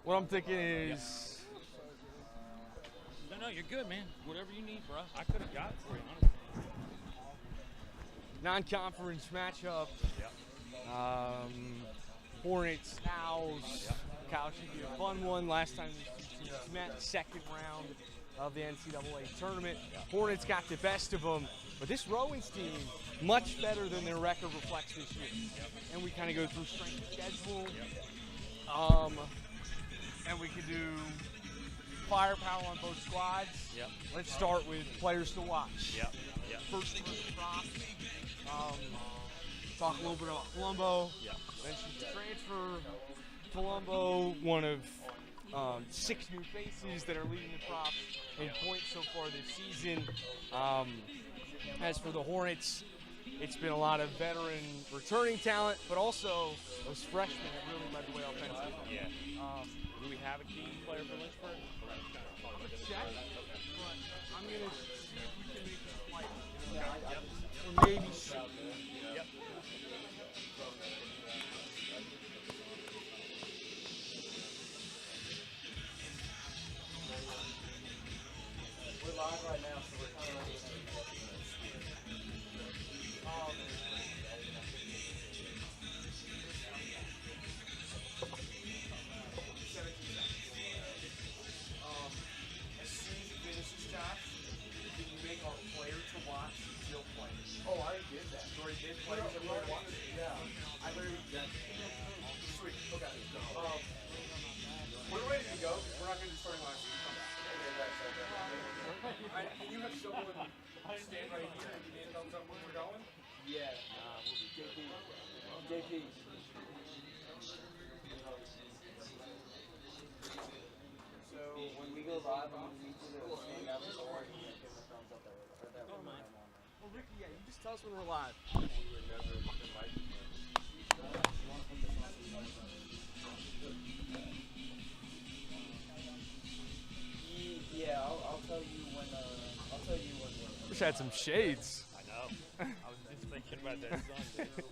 What I'm thinking is No, you're good, man. Whatever you need, bro. I could have got it for you, honestly. non-conference matchup. Yep. Hornets, Owls. Yep. Cal should be a fun one. Last time these two teams met, second round of the NCAA tournament. Hornets got the best of them, but this Rowan's team, much better than their record reflects this year. And we kind of go through strength of schedule. And we can do firepower on both squads. Yep. Let's start with players to watch. Yep. Yep. First one, Profs. Talk a little bit about Palumbo. Yep. Mentioned the transfer. Palumbo, one of 6 new faces that are leading the Profs in points so far this season. As for the Hornets, it's been a lot of veteran returning talent, but also those freshmen have really led the way offensively. Yeah. Do we have a key player for Lynchburg? Check, but I'm going to see if we can make this fight. Or maybe shoot. Yep. We're live right now, so we're kind of like 17 seconds. As soon as you finish this, Josh, can you make our player to watch still play? Oh, I already did that. You already did play to watch? Yeah. I literally did. Sweet. Okay. We're ready to go. We're not going to be starting last week. Come back. Can you have someone stand right here and give me a thumbs up when we're going? Yeah. JP. So when we go live, I'm going to need you to stand out the door and give a thumbs up that way. Well, Ricky, yeah, you just tell us when we're live. Yeah, I'll tell you when. I'll tell you when. Wish I had some shades. I know. I was just thinking about that sun, too.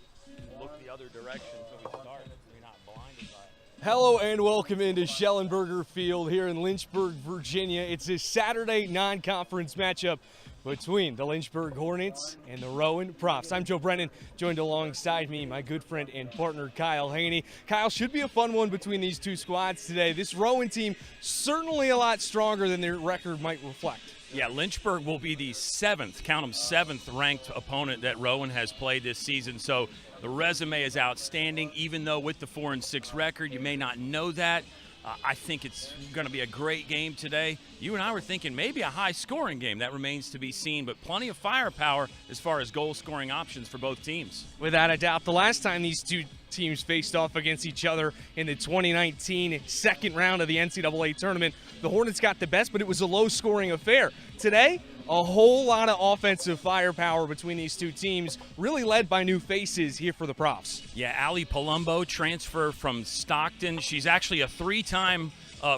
Look the other direction until we start. We're not blinded by it. Hello and welcome into Schellenberger Field here in Lynchburg, Virginia. It's a Saturday non-conference matchup between the Lynchburg Hornets and the Rowan Profs. I'm Joe Brennan, joined alongside me, my good friend and partner, Kyle Haney. Kyle, should be a fun one between these two squads today. This Rowan team, certainly a lot stronger than their record might reflect. Yeah, Lynchburg will be the count them, seventh ranked opponent that Rowan has played this season. So the resume is outstanding, even though with the 4-6 record, you may not know that. I think it's going to be a great game today. You and I were thinking maybe a high-scoring game. That remains to be seen, but plenty of firepower as far as goal-scoring options for both teams. Without a doubt, the last time these two teams faced off against each other in the 2019 second round of the NCAA tournament, the Hornets got the best, but it was a low-scoring affair. Today, a whole lot of offensive firepower between these two teams, really led by new faces here for the Profs. Yeah, Ali Palumbo, transfer from Stockton. She's actually a 3-time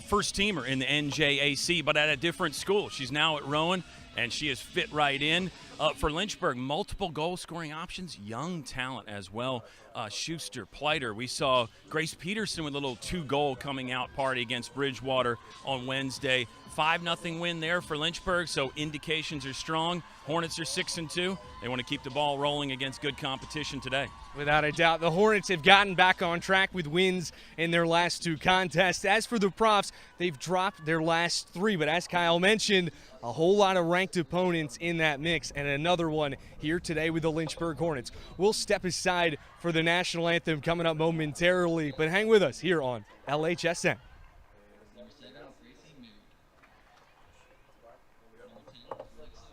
first-teamer in the NJAC, but at a different school. She's now at Rowan, and she has fit right in. For Lynchburg, multiple goal-scoring options, young talent as well. Schuster, Pleiter. We saw Grace Peterson with a little 2-goal coming-out party against Bridgewater on Wednesday. 5-0 win there for Lynchburg, so indications are strong. Hornets are 6-2. They want to keep the ball rolling against good competition today. Without a doubt, the Hornets have gotten back on track with wins in their last 2 contests. As for the Profs, they've dropped their last 3, but as Kyle mentioned, a whole lot of ranked opponents in that mix, and another one here today with the Lynchburg Hornets. We'll step aside for the national anthem coming up momentarily, but hang with us here on LHSN. That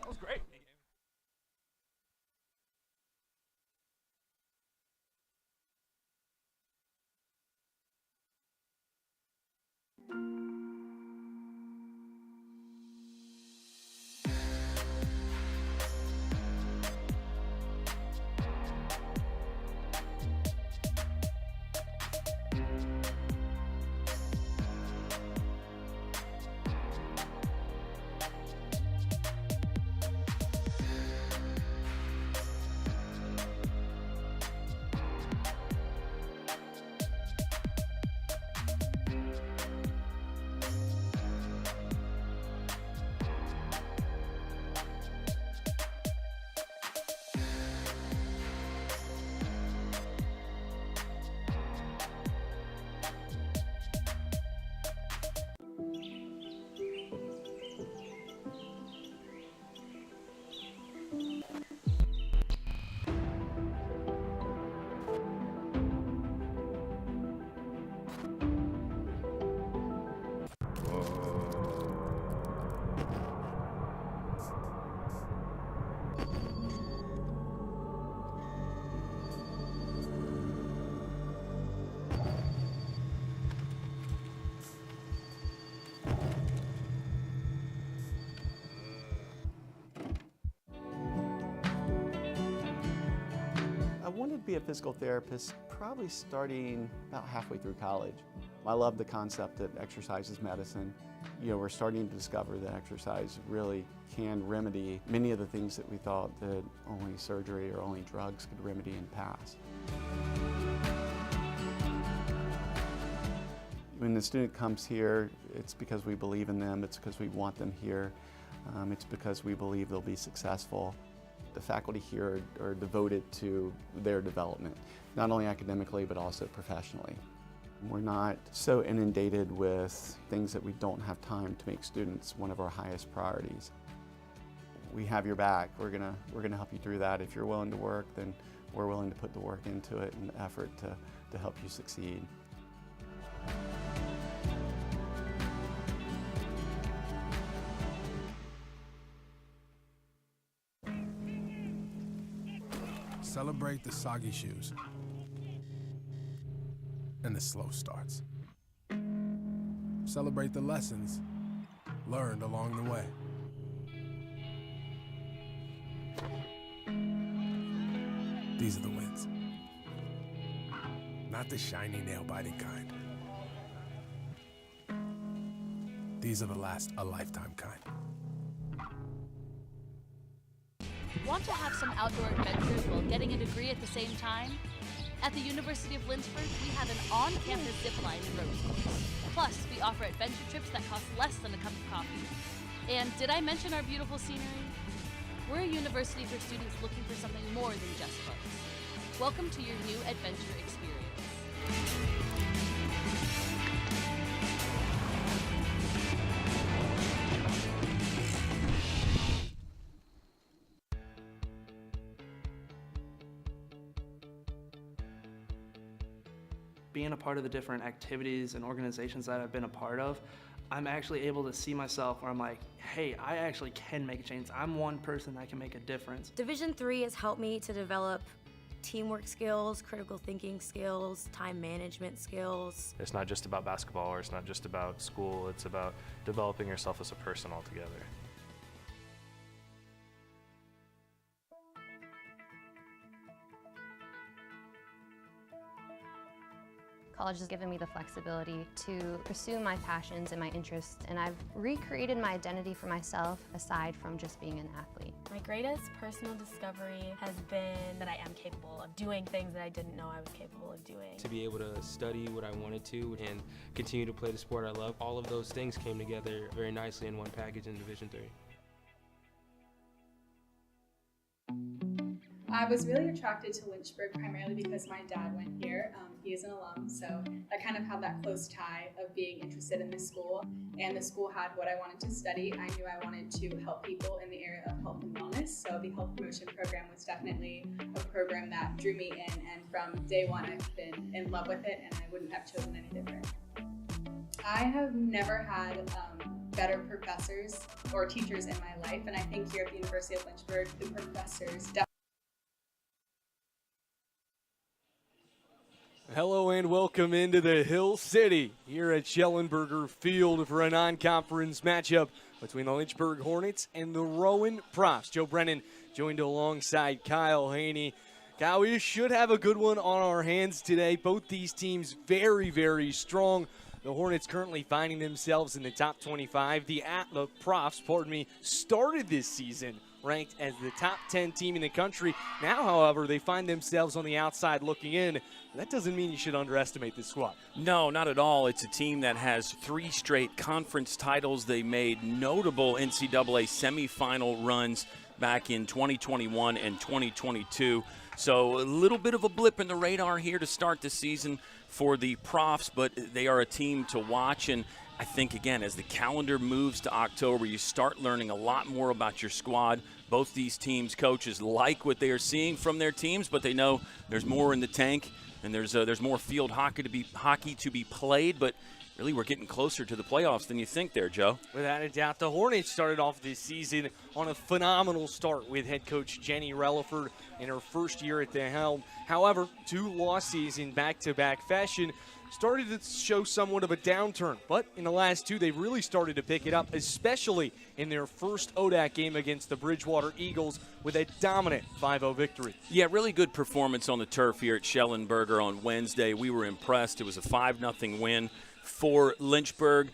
was great. be a physical therapist probably starting about halfway through college. I love the concept that exercise is medicine. You know, we're starting to discover that exercise really can remedy many of the things that we thought that only surgery or only drugs could remedy in the past. When the student comes here, it's because we believe in them, it's because we want them here, it's because we believe they'll be successful. The faculty here are devoted to their development, not only academically but also professionally. We're not so inundated with things that we don't have time to make students one of our highest priorities. We have your back. We're gonna help you through that. If you're willing to work, then we're willing to put the work into it and the effort to help you succeed. Celebrate the soggy shoes and the slow starts. Celebrate the lessons learned along the way. These are the wins, not the shiny nail-biting kind. These are the last a lifetime kind. Want to have some outdoor adventures while getting a degree at the same time? At the University of Lynchburg, we have an on-campus zipline and ropes course. Plus, we offer adventure trips that cost less than a cup of coffee. And did I mention our beautiful scenery? We're a university for students looking for something more than just books. Welcome to your new adventure experience. Being a part of the different activities and organizations that I've been a part of, I'm actually able to see myself where I'm like, hey, I actually can make a change. I'm one person that can make a difference. Division III has helped me to develop teamwork skills, critical thinking skills, time management skills. It's not just about basketball or it's not just about school, it's about developing yourself as a person altogether. College has given me the flexibility to pursue my passions and my interests, and I've recreated my identity for myself aside from just being an athlete. My greatest personal discovery has been that I am capable of doing things that I didn't know I was capable of doing. To be able to study what I wanted to and continue to play the sport I love, all of those things came together very nicely in one package in Division III. I was really attracted to Lynchburg primarily because my dad went here. He is an alum, so I kind of had that close tie of being interested in this school, and the school had what I wanted to study. I knew I wanted to help people in the area of health and wellness, so the health promotion program was definitely a program that drew me in, and from day one I've been in love with it, and I wouldn't have chosen any different. I have never had better professors or teachers in my life, and I think here at the University of Lynchburg, the professors definitely. Hello and welcome into the Hill City here at Schellenberger Field for a non-conference matchup between the Lynchburg Hornets and the Rowan Profs. Joe Brennan joined alongside Kyle Haney. Kyle, we should have a good one on our hands today. Both these teams very, very strong. The Hornets currently finding themselves in the top 25. The Profs, started this season ranked as the top 10 team in the country. Now, however, they find themselves on the outside looking in. That doesn't mean you should underestimate this squad. No, not at all. It's a team that has 3 straight conference titles. They made notable NCAA semifinal runs back in 2021 and 2022. So a little bit of a blip in the radar here to start the season for the Profs, but they are a team to watch. And I think, again, as the calendar moves to October, you start learning a lot more about your squad. Both these teams' coaches like what they are seeing from their teams, but they know there's more in the tank, and there's more field hockey to be played. But really, we're getting closer to the playoffs than you think there, Joe. Without a doubt, the Hornets started off this season on a phenomenal start with head coach Jenny Relaford in her first year at the helm. However, 2 losses in back-to-back fashion started to show somewhat of a downturn, but in the last two, they've really started to pick it up, especially in their first ODAC game against the Bridgewater Eagles with a dominant 5-0 victory. Yeah, really good performance on the turf here at Schellenberger on Wednesday. We were impressed. It was a 5-0 win for Lynchburg.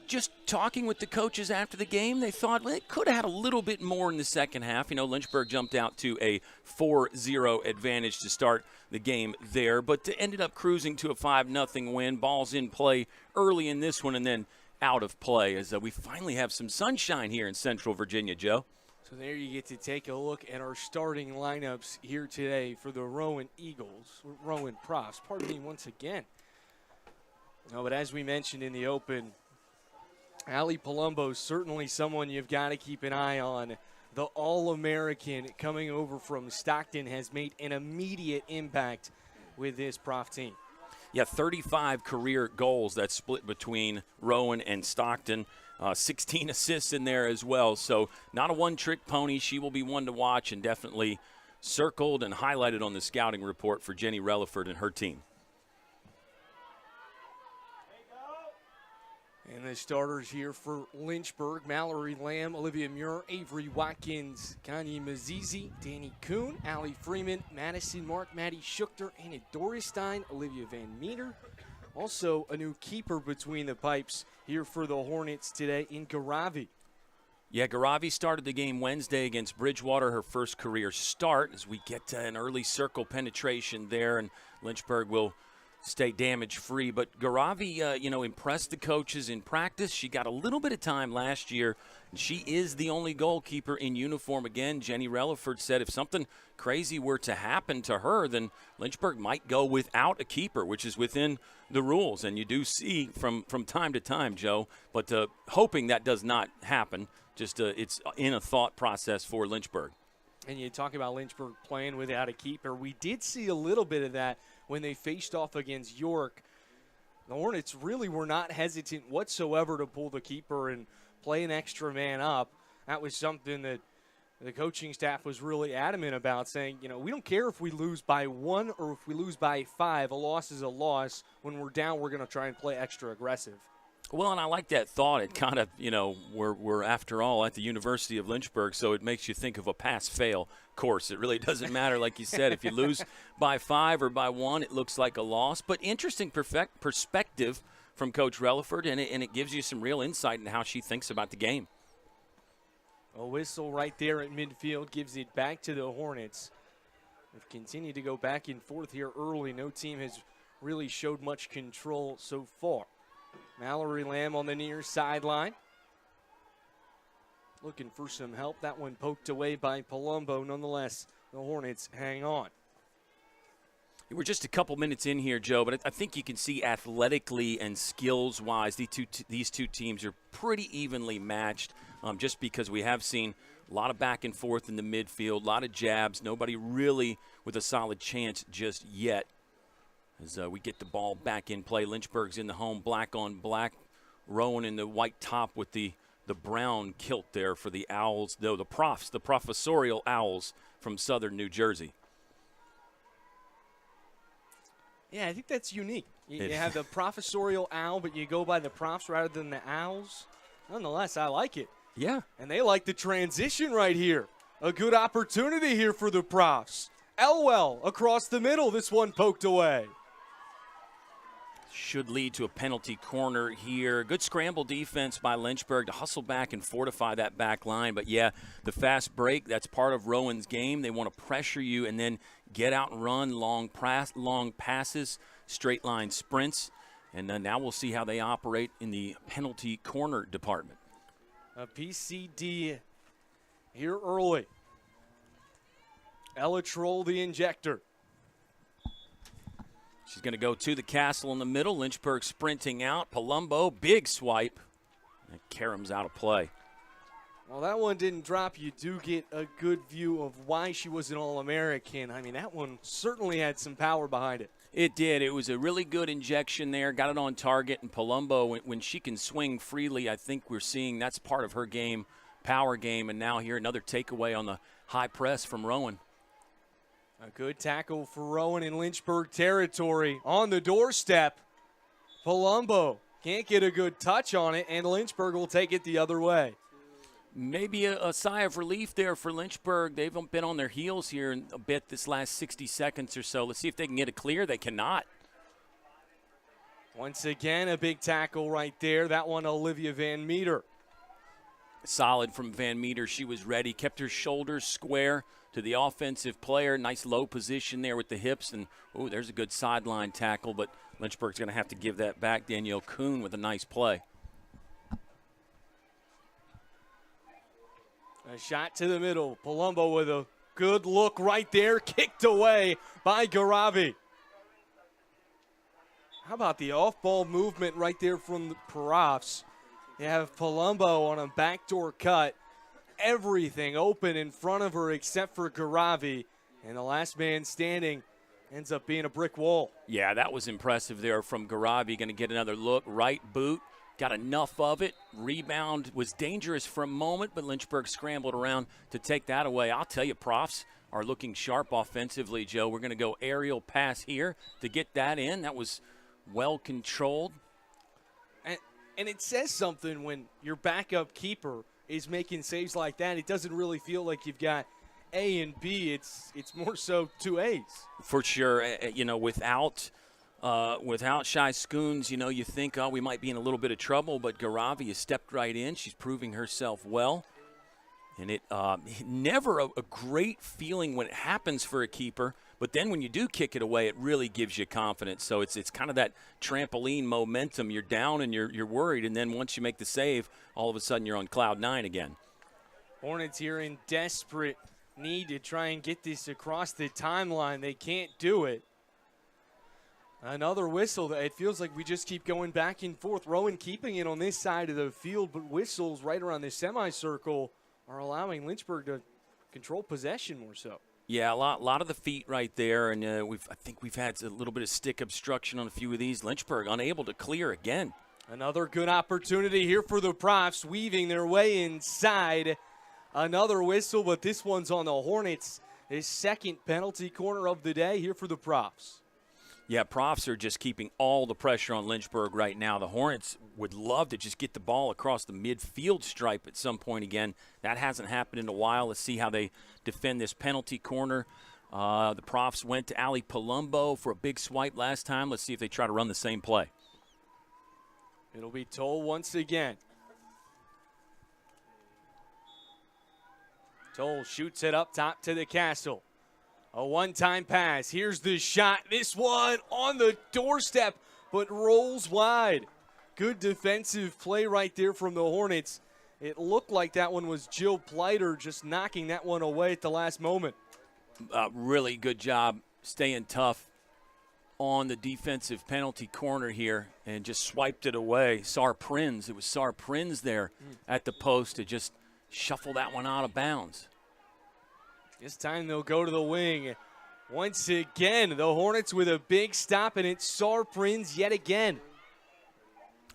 Just talking with the coaches after the game, they thought they could have had a little bit more in the second half. You know, Lynchburg jumped out to a 4-0 advantage to start the game there, but ended up cruising to a 5-0 win. Balls in play early in this one and then out of play as we finally have some sunshine here in Central Virginia, Joe. So there you get to take a look at our starting lineups here today for the Rowan Eagles, Rowan Profs. Pardon me once again. No, but as we mentioned in the open, Allie Palumbo is certainly someone you've got to keep an eye on. The All-American coming over from Stockton has made an immediate impact with this Prof team. Yeah, 35 career goals. That's split between Rowan and Stockton. 16 assists in there as well. So not a one-trick pony. She will be one to watch and definitely circled and highlighted on the scouting report for Jenny Relaford and her team. And the starters here for Lynchburg: Mallory Lamb, Olivia Muir, Avery Watkins, Kanye Mazizi, Danny Kuhn, Allie Freeman, Madison Mark, Maddie Schuchter, Anna Dorestein, Olivia Van Meter. Also a new keeper between the pipes here for the Hornets today in Garavi. Yeah, Garavi started the game Wednesday against Bridgewater, her first career start, as we get an early circle penetration there, and Lynchburg will stay damage-free. But Garavi, impressed the coaches in practice. She got a little bit of time last year, and she is the only goalkeeper in uniform again. Jenny Relaford said if something crazy were to happen to her, then Lynchburg might go without a keeper, which is within the rules. And you do see from time to time, Joe, but hoping that does not happen. Just it's in a thought process for Lynchburg. And you talk about Lynchburg playing without a keeper. We did see a little bit of that when they faced off against York. The Hornets really were not hesitant whatsoever to pull the keeper and play an extra man up. That was something that the coaching staff was really adamant about, saying, we don't care if we lose by 1 or if we lose by 5. A loss is a loss. When we're down, we're going to try and play extra aggressive. Well, and I like that thought. It kind of, we're after all at the University of Lynchburg, so it makes you think of a pass-fail course. It really doesn't matter, like you said. If you lose by 5 or by 1, it looks like a loss. But interesting perspective from Coach Relaford, and it gives you some real insight into how she thinks about the game. A whistle right there at midfield gives it back to the Hornets. They've continued to go back and forth here early. No team has really showed much control so far. Mallory Lamb on the near sideline. Looking for some help. That one poked away by Palumbo. Nonetheless, the Hornets hang on. We're just a couple minutes in here, Joe, but I think you can see athletically and skills-wise, these two teams are pretty evenly matched, just because we have seen a lot of back and forth in the midfield, a lot of jabs, nobody really with a solid chance just yet. As we get the ball back in play, Lynchburg's in the home, black on black. Rowan in the white top with the brown kilt there for the Owls, though the Profs, the professorial Owls from southern New Jersey. Yeah, I think that's unique. You have the professorial owl, but you go by the Profs rather than the Owls. Nonetheless, I like it. Yeah. And they like the transition right here. A good opportunity here for the Profs. Elwell across the middle. This one poked away. Should lead to a penalty corner here. Good scramble defense by Lynchburg to hustle back and fortify that back line. But, yeah, the fast break, that's part of Rowan's game. They want to pressure you and then get out and run long passes, straight line sprints. And then now we'll see how they operate in the penalty corner department. A PCD here early. Ella Troll, the injector. She's going to go to the castle in the middle. Lynchburg sprinting out. Palumbo, big swipe. And Karam's out of play. Well, that one didn't drop. You do get a good view of why she was an All-American. I mean, that one certainly had some power behind it. It did. It was a really good injection there. Got it on target. And Palumbo, when she can swing freely, I think we're seeing that's part of her game, power game. And now here another takeaway on the high press from Rowan. A good tackle for Rowan in Lynchburg territory. On the doorstep, Palumbo can't get a good touch on it, and Lynchburg will take it the other way. Maybe a sigh of relief there for Lynchburg. They've been on their heels here a bit this last 60 seconds or so. Let's see if they can get it clear. They cannot. Once again, a big tackle right there. That one, Olivia Van Meter. Solid from Van Meter. She was ready, kept her shoulders square to the offensive player. Nice low position there with the hips. And, oh, there's a good sideline tackle, but Lynchburg's going to have to give that back. Danielle Kuhn with a nice play. A shot to the middle. Palumbo with a good look right there. Kicked away by Garavi. How about the off-ball movement right there from the Profs? You have Palumbo on a backdoor cut. Everything open in front of her except for Garavi. And the last man standing ends up being a brick wall. Yeah, that was impressive there from Garavi. Going to get another look. Right boot. Got enough of it. Rebound was dangerous for a moment, but Lynchburg scrambled around to take that away. I'll tell you, Profs are looking sharp offensively, Joe. We're going to go aerial pass here to get that in. That was well controlled. And it says something when your backup keeper is making saves like that. It doesn't really feel like you've got A and B. It's more so two A's. For sure. You know, without Shai Schoons, you know, you think, oh, we might be in a little bit of trouble, but Garavi has stepped right in. She's proving herself well. And it never a great feeling when it happens for a keeper, but then when you do kick it away, it really gives you confidence. So it's kind of that trampoline momentum. You're down and you're worried, and then once you make the save, all of a sudden you're on cloud nine again. Hornets here in desperate need to try and get this across the timeline. They can't do it. Another whistle. It feels like we just keep going back and forth. Rowan keeping it on this side of the field, but whistles right around the semicircle are allowing Lynchburg to control possession more so. Yeah, a lot of the feet right there, and I think we've had a little bit of stick obstruction on a few of these. Lynchburg unable to clear again. Another good opportunity here for the Profs, weaving their way inside. Another whistle, but this one's on the Hornets. His second penalty corner of the day here for the Profs. Yeah, Profs are just keeping all the pressure on Lynchburg right now. The Hornets would love to just get the ball across the midfield stripe at some point again. That hasn't happened in a while. Let's see how they defend this penalty corner. The Profs went to Ali Palumbo for a big swipe last time. Let's see if they try to run the same play. It'll be Toll once again. Toll shoots it up top to the Castle. A one-time pass. Here's the shot. This one on the doorstep, but rolls wide. Good defensive play right there from the Hornets. It looked like that one was Jill Pleiter just knocking that one away at the last moment. Really good job staying tough on the defensive penalty corner here and just swiped it away. Sar Prins. It was Sar Prins there at the post to just shuffle that one out of bounds. This time they'll go to the wing. Once again, the Hornets with a big stop, and it's Sar Prins yet again.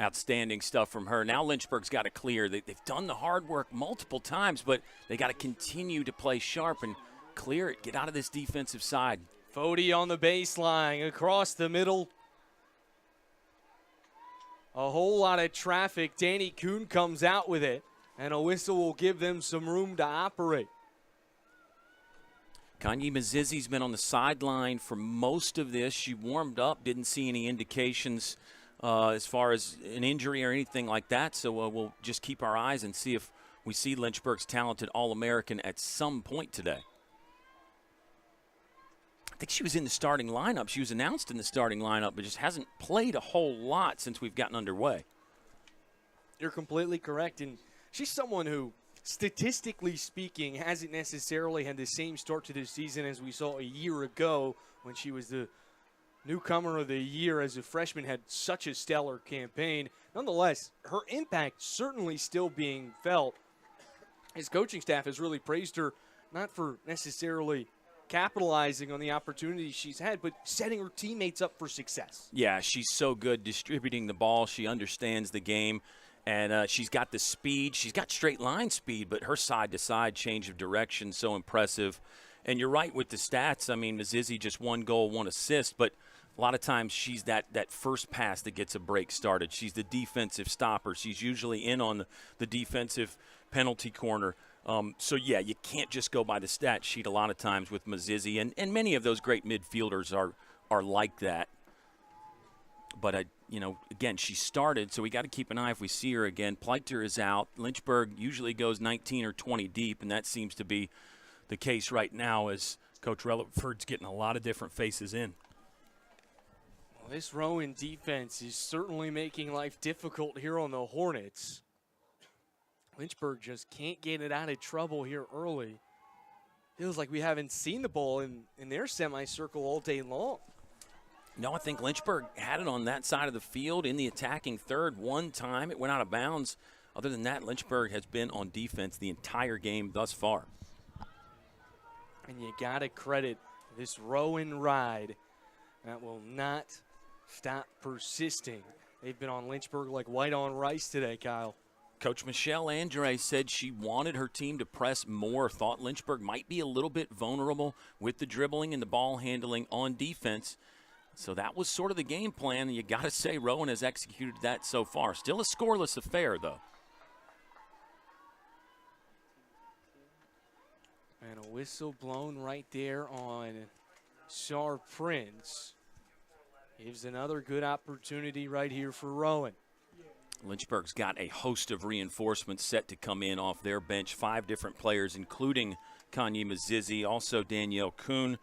Outstanding stuff from her. Now Lynchburg's got to clear. They've done the hard work multiple times, but they got to continue to play sharp and clear it. Get out of this defensive side. Fody on the baseline, across the middle. A whole lot of traffic. Danny Kuhn comes out with it, and a whistle will give them some room to operate. Kanye Mazizi's been on the sideline for most of this. She warmed up, didn't see any indications as far as an injury or anything like that. So we'll just keep our eyes and see if we see Lynchburg's talented All-American at some point today. I think she was in the starting lineup. She was announced in the starting lineup, but just hasn't played a whole lot since we've gotten underway. You're completely correct. And she's someone who, statistically speaking, hasn't necessarily had the same start to this season as we saw a year ago when she was the newcomer of the year as a freshman, had such a stellar campaign. Nonetheless, her impact certainly still being felt. His coaching staff has really praised her, not for necessarily capitalizing on the opportunities she's had, but setting her teammates up for success. Yeah, she's so good distributing the ball. She understands the game. And she's got the speed. She's got straight line speed, but her side-to-side change of direction, so impressive. And you're right with the stats. I mean, Mazizi just 1 goal, 1 assist, but A lot of times she's that first pass that gets a break started. She's the defensive stopper. She's usually in on the defensive penalty corner. So, yeah, you can't just go by the stat sheet a lot of times with Mazizi, and many of those great midfielders are like that. But, again, she started, so we got to keep an eye if we see her again. Pleiter is out. Lynchburg usually goes 19 or 20 deep, and that seems to be the case right now as Coach Relaford's getting a lot of different faces in. Well, this Rowan defense is certainly making life difficult here on the Hornets. Lynchburg just can't get it out of trouble here early. Feels like we haven't seen the ball in their semicircle all day long. No, I think Lynchburg had it on that side of the field in the attacking third one time. It went out of bounds. Other than that, Lynchburg has been on defense the entire game thus far. And you got to credit this Rowan ride that will not stop persisting. They've been on Lynchburg like white on rice today, Kyle. Coach Michelle Andre said she wanted her team to press more, thought Lynchburg might be a little bit vulnerable with the dribbling and the ball handling on defense. So that was sort of the game plan, and you got to say Rowan has executed that so far. Still a scoreless affair, though. And a whistle blown right there on Shar Prince. Gives another good opportunity right here for Rowan. Lynchburg's got a host of reinforcements set to come in off their bench. 5 different players, including Kanye Mazizi, also Danielle Kuhn.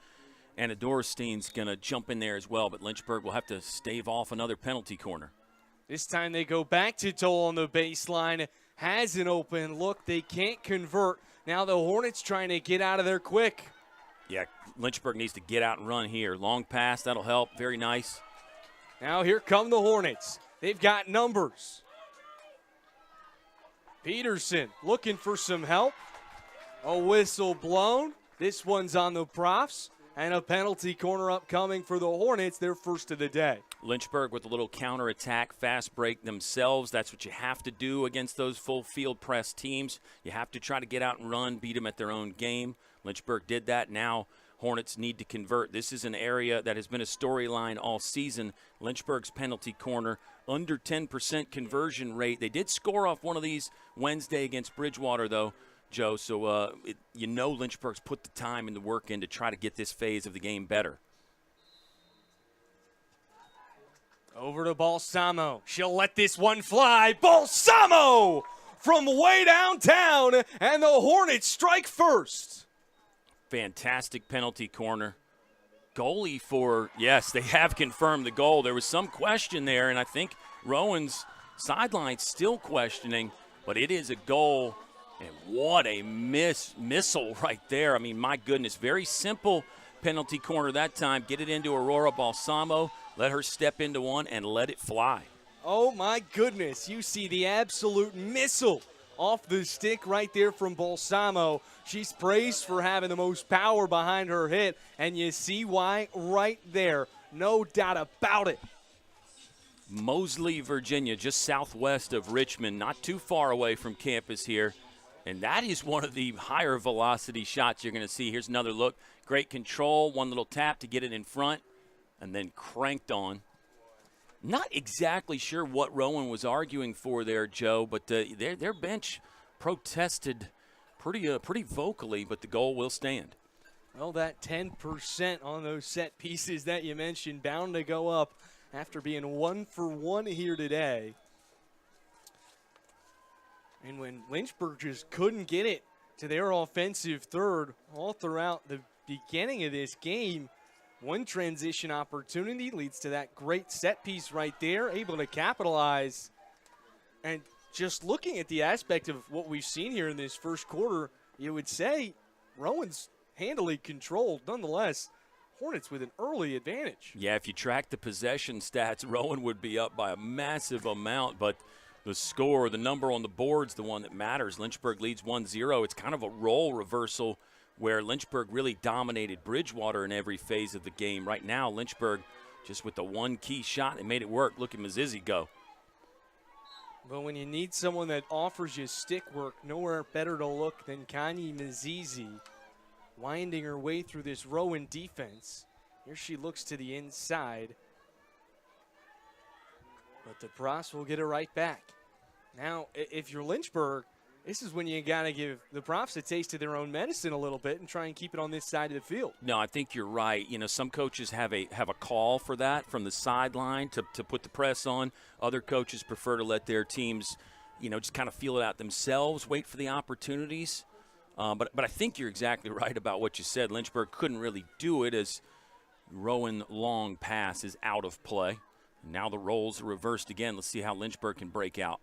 And Adorstein's going to jump in there as well, but Lynchburg will have to stave off another penalty corner. This time they go back to Toll on the baseline. Has an open look. They can't convert. Now the Hornets trying to get out of there quick. Yeah, Lynchburg needs to get out and run here. Long pass, that'll help. Very nice. Now here come the Hornets. They've got numbers. Peterson looking for some help. A whistle blown. This one's on the Profs. And a penalty corner upcoming for the Hornets, their first of the day. Lynchburg with a little counterattack, fast break themselves. That's what you have to do against those full field press teams. You have to try to get out and run, beat them at their own game. Lynchburg did that. Now Hornets need to convert. This is an area that has been a storyline all season. Lynchburg's penalty corner, under 10% conversion rate. They did score off one of these Wednesday against Bridgewater, though, Joe. So, Lynchburg's put the time and the work in to try to get this phase of the game better. Over to Balsamo. She'll let this one fly. Balsamo from way downtown, and the Hornets strike first. Fantastic penalty corner. Goalie yes, they have confirmed the goal. There was some question there, and I think Rowan's sideline still questioning, but it is a goal. And what a missile right there. I mean, my goodness, very simple penalty corner that time. Get it into Aurora Balsamo, let her step into one, and let it fly. Oh, my goodness. You see the absolute missile off the stick right there from Balsamo. She's praised for having the most power behind her hit, and you see why right there. No doubt about it. Moseley, Virginia, just southwest of Richmond, not too far away from campus here. And that is one of the higher velocity shots you're going to see. Here's another look. Great control, one little tap to get it in front, and then cranked on. Not exactly sure what Rowan was arguing for there, Joe, but their bench protested pretty vocally, but the goal will stand. Well, that 10% on those set pieces that you mentioned, bound to go up after being 1 for 1 here today. And when Lynchburg just couldn't get it to their offensive third all throughout the beginning of this game, one transition opportunity leads to that great set piece right there, able to capitalize. And just looking at the aspect of what we've seen here in this first quarter, you would say Rowan's handily controlled. Nonetheless, Hornets with an early advantage. Yeah, if you track the possession stats, Rowan would be up by a massive amount, but the score, the number on the board's the one that matters. Lynchburg leads 1-0. It's kind of a role reversal where Lynchburg really dominated Bridgewater in every phase of the game. Right now, Lynchburg just with the one key shot and made it work. Look at Mazizi go. But when you need someone that offers you stick work, nowhere better to look than Kanye Mazizi, winding her way through this Rowan defense. Here she looks to the inside. But the Profs will get it right back. Now, if you're Lynchburg, this is when you got to give the Profs a taste of their own medicine a little bit and try and keep it on this side of the field. No, I think you're right. You know, some coaches have a call for that from the sideline to put the press on. Other coaches prefer to let their teams, you know, just kind of feel it out themselves, wait for the opportunities. But I think you're exactly right about what you said. Lynchburg couldn't really do it as Rowan long pass is out of play. Now the roles are reversed again. Let's see how Lynchburg can break out.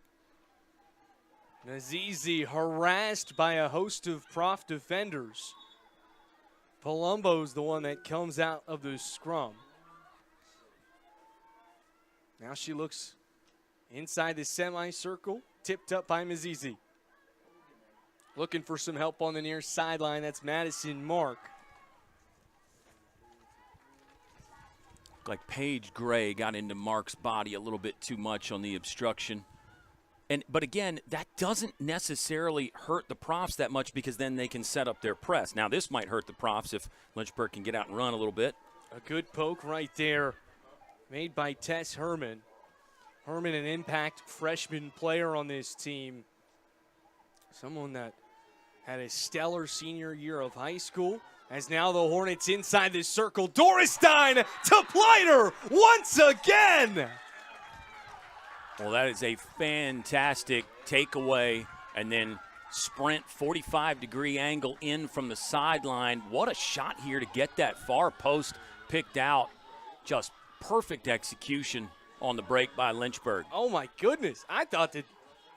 Nazizi harassed by a host of Prof defenders. Palumbo's the one that comes out of the scrum. Now she looks inside the semicircle, tipped up by Nazizi. Looking for some help on the near sideline. That's Madison Mark. Like Paige Gray got into Mark's body a little bit too much on the obstruction. But again, that doesn't necessarily hurt the Profs that much because then they can set up their press. Now this might hurt the Profs if Lynchburg can get out and run a little bit. A good poke right there made by Tess Herman. Herman, an impact freshman player on this team. Someone that had a stellar senior year of high school. As now the Hornets inside the circle. Dorestein to Pleiter once again. Well, that is a fantastic takeaway and then sprint 45-degree angle in from the sideline. What a shot here to get that far post picked out. Just perfect execution on the break by Lynchburg. Oh, my goodness. I thought that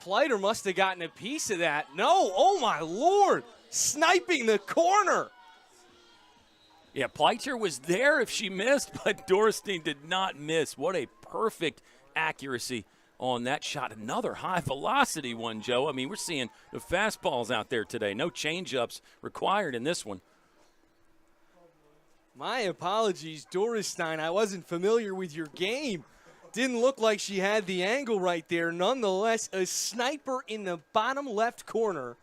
Pleiter must have gotten a piece of that. No, oh, my Lord. Sniping the corner. Yeah, Pleiter was there if she missed, but Dorestein did not miss. What a perfect accuracy on that shot. Another high-velocity one, Joe. I mean, we're seeing the fastballs out there today. No change-ups required in this one. My apologies, Dorestein. I wasn't familiar with your game. Didn't look like she had the angle right there. Nonetheless, a sniper in the bottom left corner.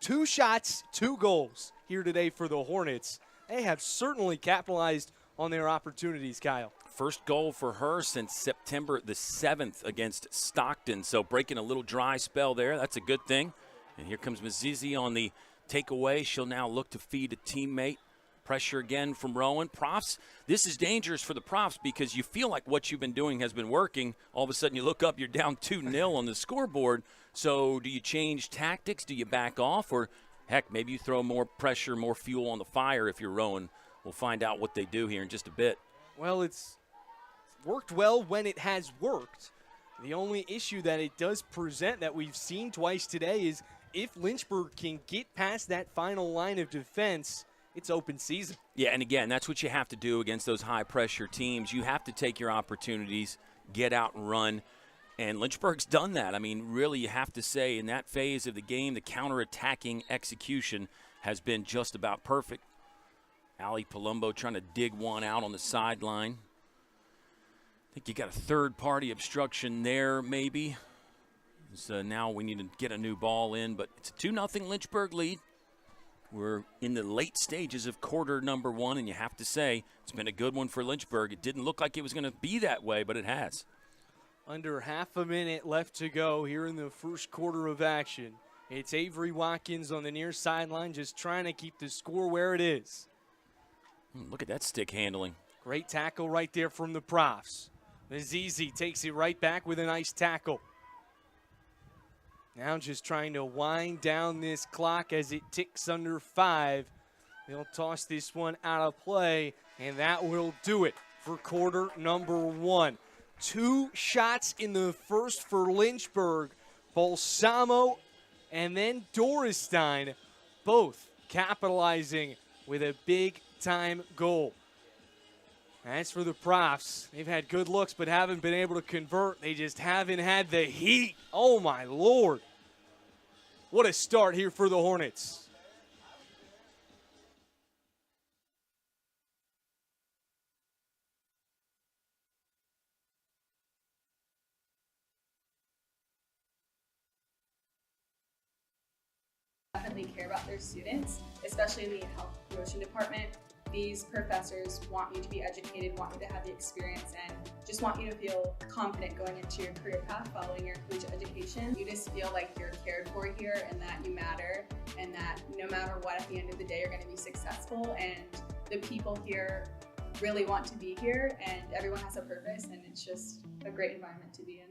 2 shots, 2 goals here today for the Hornets. They have certainly capitalized on their opportunities, Kyle. First goal for her since September the 7th against Stockton. So breaking a little dry spell there. That's a good thing. And here comes Mazizi on the takeaway. She'll now look to feed a teammate. Pressure again from Rowan. Profs, this is dangerous for the Profs because you feel like what you've been doing has been working. All of a sudden you look up, you're down 2-0 on the scoreboard. So do you change tactics? Do you back off? Or heck, maybe you throw more pressure, more fuel on the fire if you're Rowan. We'll find out what they do here in just a bit. Well, it's worked well when it has worked. The only issue that it does present that we've seen twice today is if Lynchburg can get past that final line of defense, it's open season. Yeah, and again, that's what you have to do against those high-pressure teams. You have to take your opportunities, get out and run. And Lynchburg's done that. I mean, really, you have to say in that phase of the game, the counterattacking execution has been just about perfect. Allie Palumbo trying to dig one out on the sideline. I think you got a third-party obstruction there, maybe. So now we need to get a new ball in, but it's a 2-0 Lynchburg lead. We're in the late stages of quarter number 1, and you have to say it's been a good one for Lynchburg. It didn't look like it was going to be that way, but it has. Under half a minute left to go here in the first quarter of action. It's Avery Watkins on the near sideline just trying to keep the score where it is. Look at that stick handling. Great tackle right there from the Profs. Azizi takes it right back with a nice tackle. Now just trying to wind down this clock as it ticks under 5. They'll toss this one out of play, and that will do it for quarter number 1. 2 shots in the first for Lynchburg. Balsamo and then Dorestein, both capitalizing with a big-time goal. As for the Profs, they've had good looks but haven't been able to convert. They just haven't had the heat. Oh, my Lord. What a start here for the Hornets. Definitely care about their students, especially in the health promotion department. these professors want you to be educated, want you to have the experience, and just want you to feel confident going into your career path following your collegiate education. You just feel like you're cared for here and that you matter, and that no matter what, at the end of the day, you're going to be successful, and the people here really want to be here, and everyone has a purpose, and it's just a great environment to be in.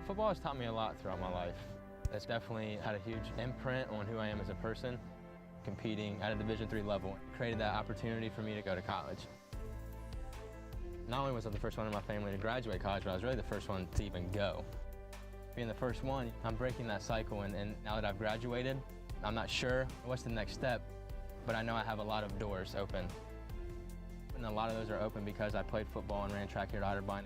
Football has taught me a lot throughout my life. It's definitely had a huge imprint on who I am as a person. Competing at a Division III level created that opportunity for me to go to college. Not only was I the first one in my family to graduate college, but I was really the first one to even go. Being the first one, I'm breaking that cycle, and now that I've graduated, I'm not sure what's the next step, but I know I have a lot of doors open. And a lot of those are open because I played football and ran track here at Otterbein.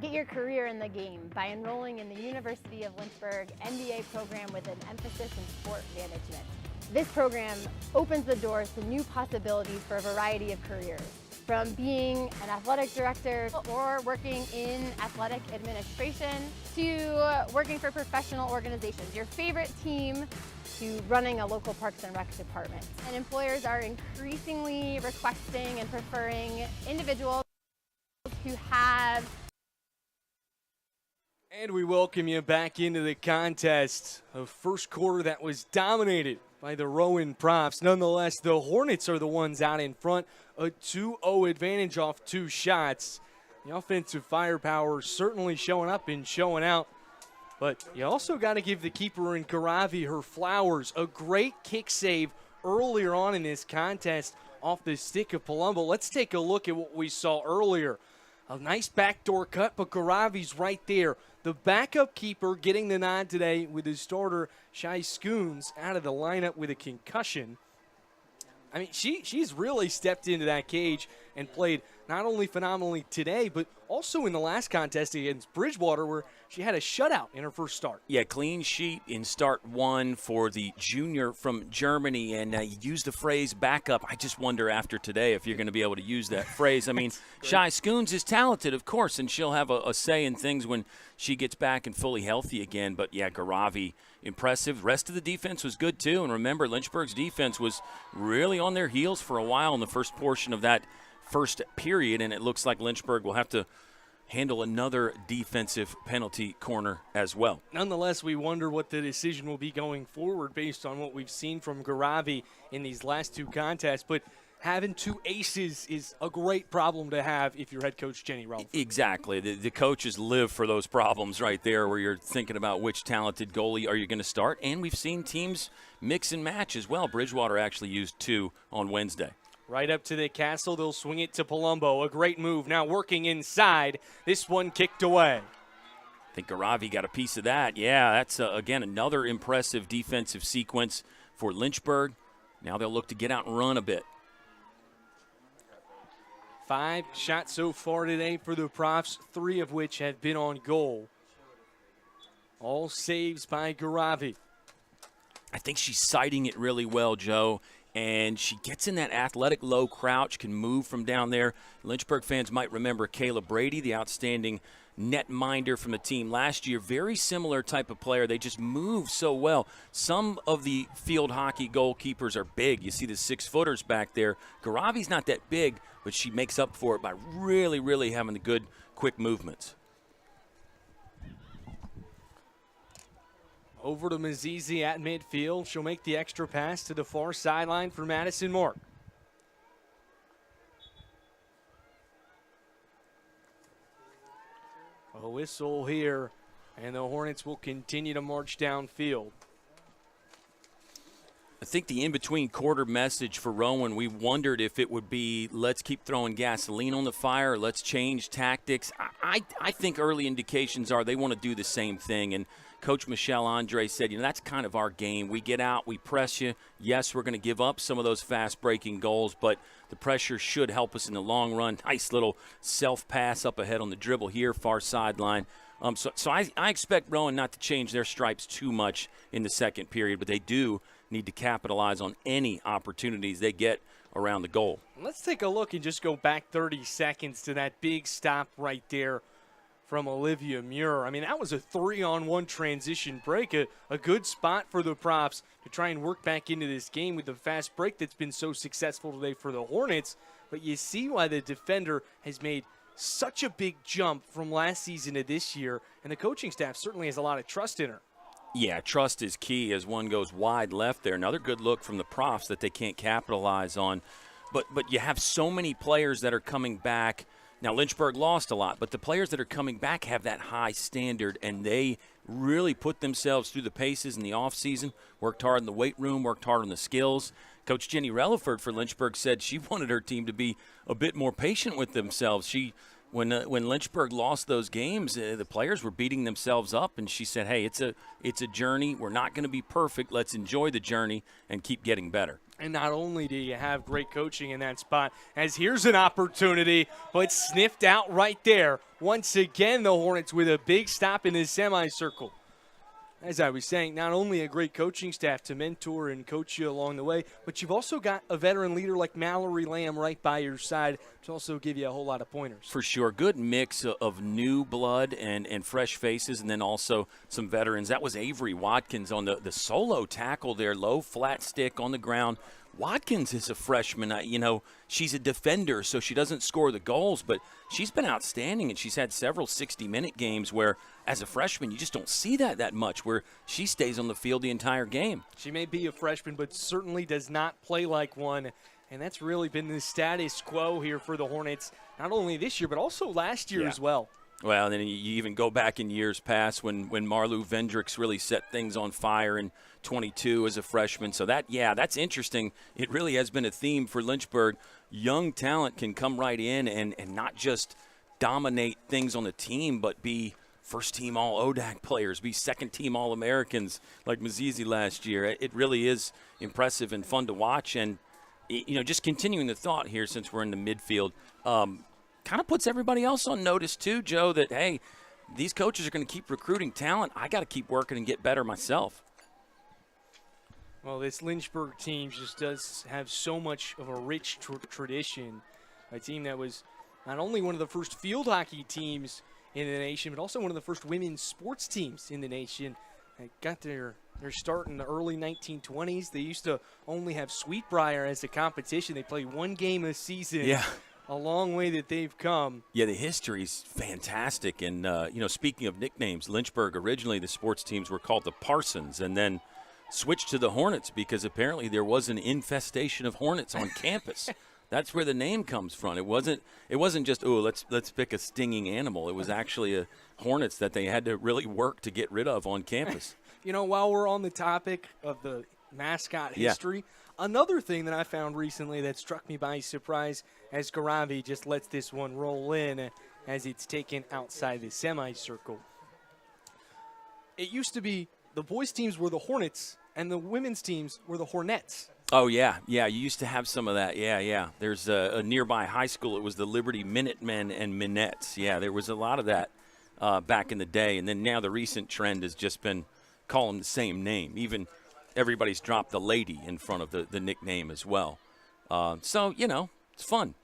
Get your career in the game by enrolling in the University of Lynchburg MBA program with an emphasis in sport management. This program opens the doors to new possibilities for a variety of careers, from being an athletic director or working in athletic administration to working for professional organizations, your favorite team, to running a local Parks and Rec department. And employers are increasingly requesting and preferring individuals who have. And we welcome you back into the contest. A first quarter that was dominated by the Rowan Profs. Nonetheless, the Hornets are the ones out in front. A 2-0 advantage off 2 shots. The offensive firepower certainly showing up and showing out. But you also got to give the keeper in Garavi her flowers. A great kick save earlier on in this contest off the stick of Palumbo. Let's take a look at what we saw earlier. A nice backdoor cut, but Garavi's right there. The backup keeper getting the nod today with his starter, Shai Schoons, out of the lineup with a concussion. I mean, she's really stepped into that cage and played not only phenomenally today, but also in the last contest against Bridgewater where she had a shutout in her first start. Yeah, clean sheet in start 1 for the junior from Germany. And you use the phrase backup. I just wonder after today if you're going to be able to use that phrase. I mean, Shai Schoons is talented, of course, and she'll have a say in things when she gets back and fully healthy again. But, yeah, Garavi, impressive. The rest of the defense was good, too. And remember, Lynchburg's defense was really on their heels for a while in the first portion of that first period, and it looks like Lynchburg will have to handle another defensive penalty corner as well. Nonetheless, we wonder what the decision will be going forward based on what we've seen from Garavi in these last 2 contests. But having 2 aces is a great problem to have if you're head coach Jenny Rumford. Exactly. The coaches live for those problems right there where you're thinking about which talented goalie are you going to start. And we've seen teams mix and match as well. Bridgewater actually used 2 on Wednesday. Right up to the castle, they'll swing it to Palumbo. A great move. Now working inside. This one kicked away. I think Garavi got a piece of that. Yeah, that's, again, another impressive defensive sequence for Lynchburg. Now they'll look to get out and run a bit. 5 shots so far today for the Profs, 3 of which have been on goal. All saves by Garavi. I think she's sighting it really well, Joe. And she gets in that athletic low crouch, can move from down there. Lynchburg fans might remember Kayla Brady, the outstanding netminder from the team last year. Very similar type of player. They just move so well. Some of the field hockey goalkeepers are big. You see the 6-footers back there. Garavi's not that big, but she makes up for it by really, really having the good, quick movements. Over to Mazizi at midfield. She'll make the extra pass to the far sideline for Madison Mark. A whistle here, and the Hornets will continue to march downfield. I think the in-between quarter message for Rowan, we wondered if it would be let's keep throwing gasoline on the fire, let's change tactics. I think early indications are they want to do the same thing, and Coach Michelle Andre said, that's kind of our game. We get out, we press you. Yes, we're going to give up some of those fast-breaking goals, but The pressure should help us in the long run. Nice little self-pass up ahead on the dribble here, far sideline. So I expect Rowan not to change their stripes too much in the second period, but they do need to capitalize on any opportunities they get around the goal. Let's take a look and just go back 30 seconds to that big stop right there from Olivia Muir. I mean, that was a 3-on-1 transition break, a good spot for the Profs to try and work back into this game with the fast break that's been so successful today for the Hornets. But you see why the defender has made such a big jump from last season to this year, and the coaching staff certainly has a lot of trust in her. Yeah, trust is key as one goes wide left there. Another good look from the Profs that they can't capitalize on. But you have so many players that are coming back. Now, Lynchburg lost a lot, but the players that are coming back have that high standard, and they really put themselves through the paces in the offseason, worked hard in the weight room, worked hard on the skills. Coach Jenny Relaford for Lynchburg said she wanted her team to be a bit more patient with themselves. When Lynchburg lost those games, the players were beating themselves up, and she said, hey, it's a journey. We're not going to be perfect. Let's enjoy the journey and keep getting better. And not only do you have great coaching in that spot, as here's an opportunity, but sniffed out right there. Once again, the Hornets with a big stop in the semicircle. As I was saying, not only a great coaching staff to mentor and coach you along the way, but you've also got a veteran leader like Mallory Lamb right by your side to also give you a whole lot of pointers. For sure. Good mix of new blood and fresh faces, and then also some veterans. That was Avery Watkins on the solo tackle there, low flat stick on the ground. Watkins is a freshman. She's a defender, so she doesn't score the goals, but she's been outstanding, and she's had several 60-minute games where, as a freshman, you just don't see that much, where she stays on the field the entire game. She may be a freshman, but certainly does not play like one, and that's really been the status quo here for the Hornets, not only this year, but also last year as well. Well, and then you even go back in years past when Marlou Vendricks really set things on fire in 22 as a freshman. So that's interesting. It really has been a theme for Lynchburg. Young talent can come right in and not just dominate things on the team, but be first-team All-ODAC players, be second-team All-Americans like Mazizi last year. It really is impressive and fun to watch. And, just continuing the thought here since we're in the midfield, kind of puts everybody else on notice too, Joe, that, hey, these coaches are going to keep recruiting talent. I got to keep working and get better myself. Well, this Lynchburg team just does have so much of a rich tradition. A team that was not only one of the first field hockey teams in the nation, but also one of the first women's sports teams in the nation. They got their start in the early 1920s. They used to only have Sweetbriar as a competition. They played one game a season. Yeah. A long way that they've come. Yeah, the history's fantastic. And, speaking of nicknames, Lynchburg, originally the sports teams were called the Parsons and then switched to the Hornets because apparently there was an infestation of hornets on campus. That's where the name comes from. It wasn't just, let's pick a stinging animal. It was actually a hornets that they had to really work to get rid of on campus. While we're on the topic of the mascot history, another thing that I found recently that struck me by surprise as Garavi just lets this one roll in as it's taken outside the semicircle. It used to be the boys' teams were the Hornets and the women's teams were the Hornets. Oh, yeah. Yeah, you used to have some of that. Yeah. There's a nearby high school. It was the Liberty Minutemen and Minettes. Yeah, there was a lot of that back in the day. And then now the recent trend has just been call them the same name. Even everybody's dropped the lady in front of the nickname as well. So, it's fun,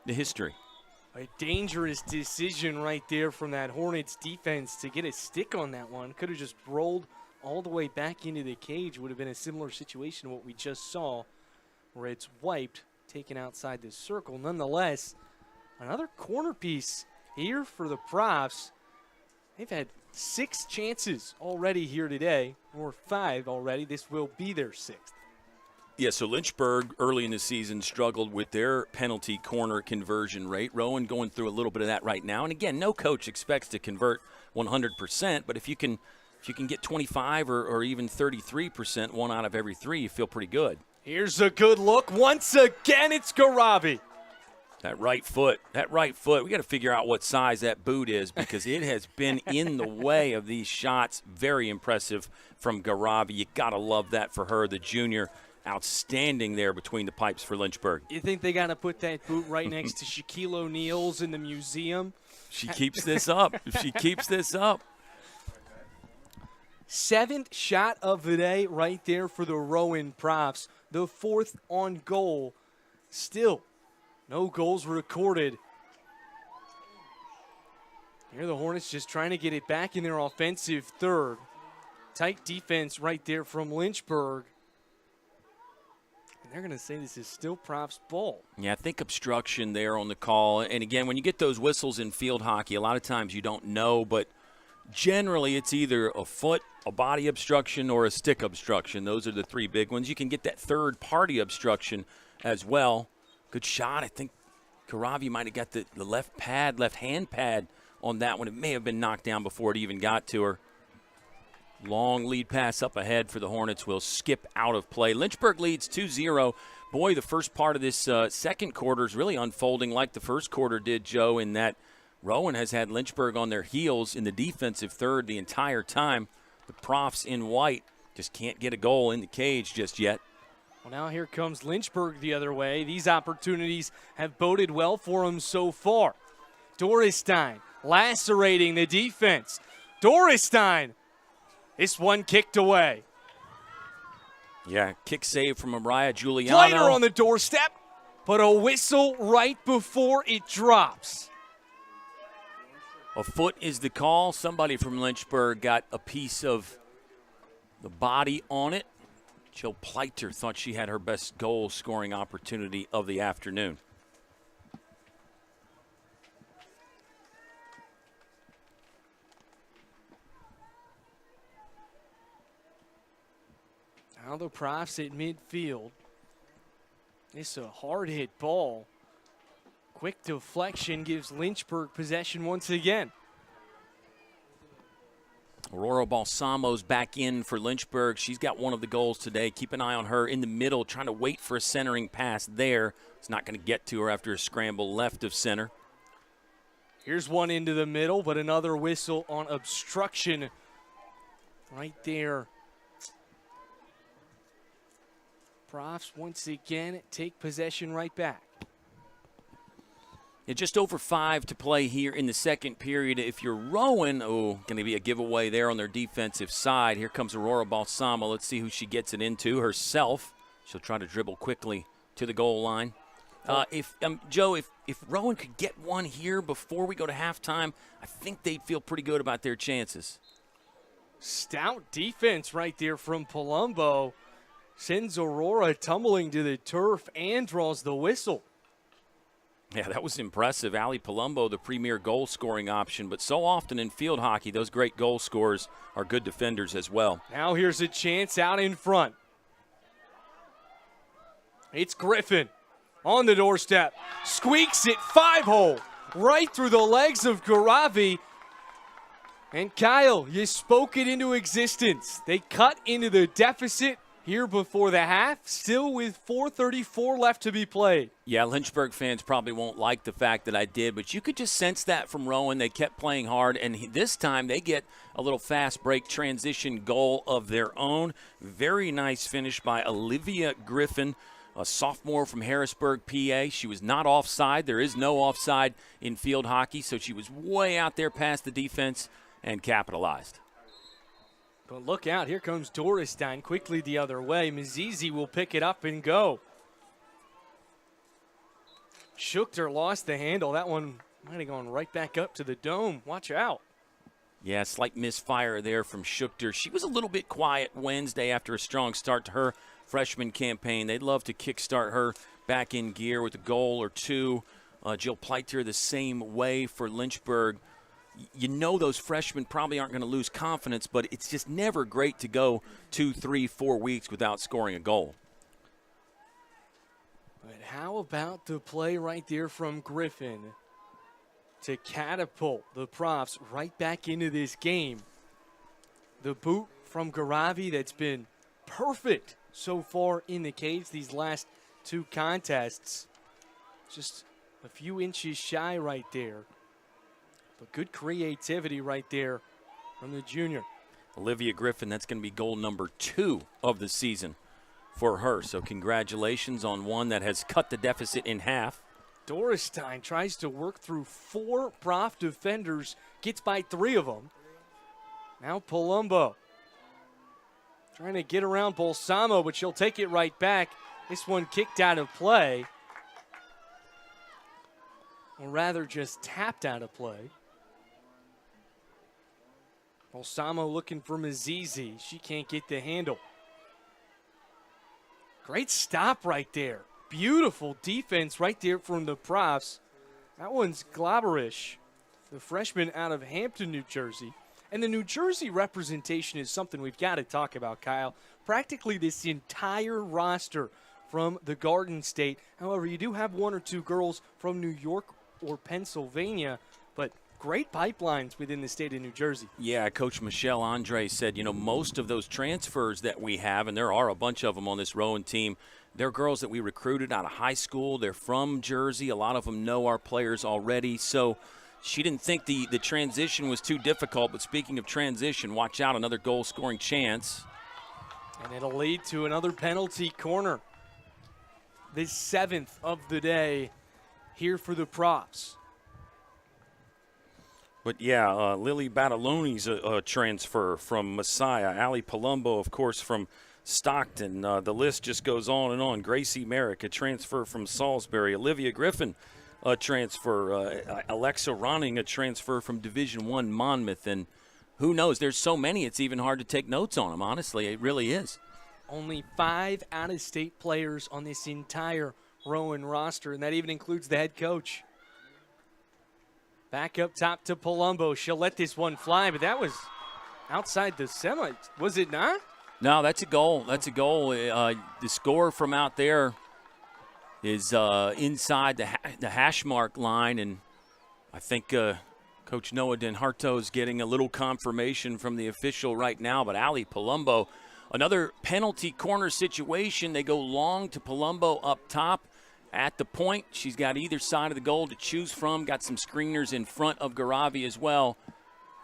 the history. A dangerous decision right there from that Hornets defense to get a stick on that one. Could have just rolled all the way back into the cage. Would have been a similar situation to what we just saw where it's wiped, taken outside the circle. Nonetheless, another corner piece here for the Profs. They've had 6 chances already here today, or 5 already. This will be their 6th. Yeah, so Lynchburg early in the season struggled with their penalty corner conversion rate. Rowan going through a little bit of that right now. And again, no coach expects to convert 100%, but if you can get 25 or even 33%, 1 out of every 3, you feel pretty good. Here's a good look. Once again, it's Garavi. That right foot. We got to figure out what size that boot is because it has been in the way of these shots. Very impressive from Garavi. You got to love that for her, the junior. outstanding there between the pipes for Lynchburg. You think they got to put that boot right next to Shaquille O'Neal's in the museum? She keeps this up. If she keeps this up. 7th shot of the day right there for the Rowan Profs. The 4th on goal. Still, no goals recorded. Here the Hornets just trying to get it back in their offensive third. Tight defense right there from Lynchburg. And they're going to say this is still Profs' ball. Yeah, I think obstruction there on the call. And again, when you get those whistles in field hockey, a lot of times you don't know, but generally it's either a foot, a body obstruction, or a stick obstruction. Those are the 3 big ones. You can get that third-party obstruction as well. Good shot. I think Karavi might have got the left hand pad on that one. It may have been knocked down before it even got to her. Long lead pass up ahead for the Hornets will skip out of play. Lynchburg leads 2-0. Boy, the first part of this second quarter is really unfolding like the first quarter did, Joe, in that Rowan has had Lynchburg on their heels in the defensive third the entire time. The Profs in white just can't get a goal in the cage just yet. Well, now here comes Lynchburg the other way. These opportunities have boded well for them so far. Dorestein lacerating the defense. Dorestein. This one kicked away. Yeah, kick save from Mariah Giuliano. Flighter on the doorstep, but a whistle right before it drops. A foot is the call. Somebody from Lynchburg got a piece of the body on it. Jill Pleiter thought she had her best goal-scoring opportunity of the afternoon. Now the Profs at midfield. It's a hard-hit ball. Quick deflection gives Lynchburg possession once again. Aurora Balsamo's back in for Lynchburg. She's got one of the goals today. Keep an eye on her in the middle, trying to wait for a centering pass there. It's not going to get to her after a scramble left of center. Here's one into the middle, but another whistle on obstruction right there. Profs once again take possession right back. Yeah, just over 5 to play here in the second period. If you're Rowan, going to be a giveaway there on their defensive side. Here comes Aurora Balsamo. Let's see who she gets it into. Herself. She'll try to dribble quickly to the goal line. Joe, if Rowan could get one here before we go to halftime, I think they'd feel pretty good about their chances. Stout defense right there from Palumbo. Sends Aurora tumbling to the turf and draws the whistle. Yeah, that was impressive. Ali Palumbo, the premier goal-scoring option, but so often in field hockey, those great goal scorers are good defenders as well. Now here's a chance out in front. It's Griffin on the doorstep. Squeaks it 5-hole right through the legs of Garavi. And Kyle, you spoke it into existence. They cut into the deficit here before the half, still with 4:34 left to be played. Yeah, Lynchburg fans probably won't like the fact that I did, but you could just sense that from Rowan. They kept playing hard, and this time they get a little fast break transition goal of their own. Very nice finish by Olivia Griffin, a sophomore from Harrisburg, PA. She was not offside. There is no offside in field hockey, so she was way out there past the defense and capitalized. But look out, here comes Dorestein quickly the other way. Mazizi will pick it up and go. Schuchter lost the handle. That one might have gone right back up to the dome. Watch out. Yeah, slight misfire there from Schuchter. She was a little bit quiet Wednesday after a strong start to her freshman campaign. They'd love to kickstart her back in gear with a goal or two. Jill Pleiter the same way for Lynchburg. You know those freshmen probably aren't going to lose confidence, but it's just never great to go 2, 3, 4 weeks without scoring a goal. But how about the play right there from Griffin to catapult the Profs right back into this game? The boot from Garavi that's been perfect so far in the cage these last 2 contests. Just a few inches shy right there. But good creativity right there from the junior. Olivia Griffin, that's going to be goal number 2 of the season for her. So congratulations on one that has cut the deficit in half. Dorestein tries to work through 4 Prof defenders, gets by 3 of them. Now Palumbo trying to get around Balsamo, but she'll take it right back. This one kicked out of play. Or rather just tapped out of play. Balsamo looking for Mazizi. She can't get the handle. Great stop right there. Beautiful defense right there from the Profs. That one's Glaberish, the freshman out of Hampton, New Jersey. And the New Jersey representation is something we've got to talk about, Kyle. Practically this entire roster from the Garden State. However, you do have 1 or 2 girls from New York or Pennsylvania, but great pipelines within the state of New Jersey. Yeah, Coach Michelle Andre said, most of those transfers that we have, and there are a bunch of them on this Rowan team, they're girls that we recruited out of high school. They're from Jersey. A lot of them know our players already. So she didn't think the transition was too difficult. But speaking of transition, watch out, another goal-scoring chance. And it'll lead to another penalty corner. The 7th of the day here for the Profs. But, yeah, Lily Bataloni's a transfer from Messiah. Allie Palumbo, of course, from Stockton. The list just goes on and on. Gracie Merrick, a transfer from Salisbury. Olivia Griffin, a transfer. Alexa Ronning, a transfer from Division I Monmouth. And who knows? There's so many, it's even hard to take notes on them, honestly. It really is. Only 5 out-of-state players on this entire Rowan roster, and that even includes the head coach. Back up top to Palumbo. She'll let this one fly, but that was outside the semi. Was it not? No, that's a goal. That's a goal. The score from out there is inside the hash mark line, and I think Coach Noah DenHarto is getting a little confirmation from the official right now. But Allie Palumbo, another penalty corner situation. They go long to Palumbo up top. At the point, she's got either side of the goal to choose from. Got some screeners in front of Garavi as well.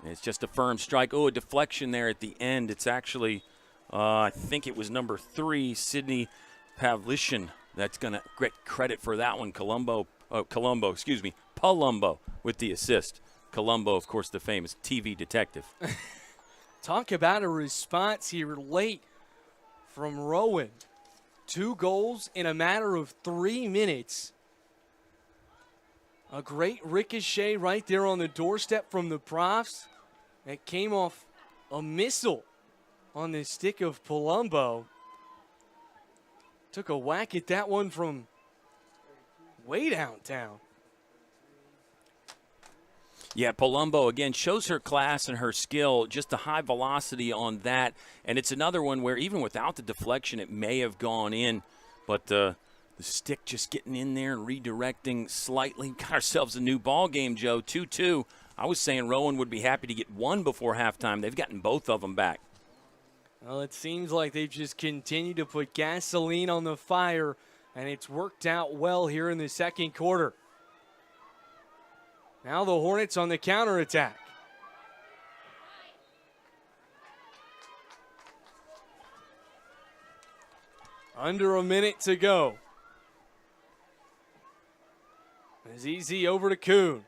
And it's just a firm strike. Oh, a deflection there at the end. It's actually, I think it was number 3, Sydney Pavlishin. That's going to get credit for that one. Palumbo with the assist. Colombo, of course, the famous TV detective. Talk about a response here late from Rowan. 2 goals in a matter of 3 minutes. A great ricochet right there on the doorstep from the Profs. That came off a missile on the stick of Palumbo. Took a whack at that one from way downtown. Yeah, Palumbo, again, shows her class and her skill, just the high velocity on that. And it's another one where even without the deflection, it may have gone in. But the stick just getting in there and redirecting slightly. Got ourselves a new ball game, Joe, 2-2. I was saying Rowan would be happy to get 1 before halftime. They've gotten both of them back. Well, it seems like they've just continued to put gasoline on the fire, and it's worked out well here in the second quarter. Now the Hornets on the counterattack. Under a minute to go. Azizi over to Kuhn.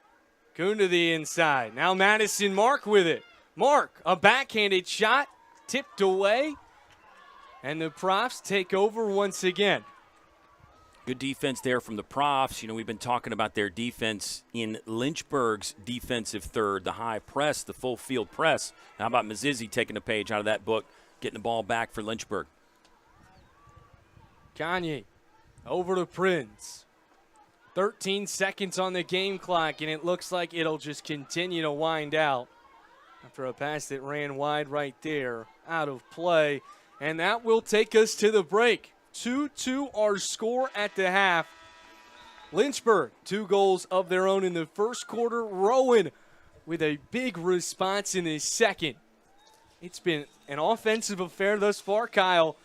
Kuhn to the inside. Now Madison Mark with it. Mark, a backhanded shot, tipped away, and the Profs take over once again. Good defense there from the Profs. We've been talking about their defense in Lynchburg's defensive third, the high press, the full field press. How about Mazizi taking a page out of that book, getting the ball back for Lynchburg? Kanye over to Prince. 13 seconds on the game clock, and it looks like it'll just continue to wind out after a pass that ran wide right there, out of play. And that will take us to the break. 2-2 our score at the half. Lynchburg, 2 goals of their own in the first quarter. Rowan with a big response in the second. It's been an offensive affair thus far, Kyle.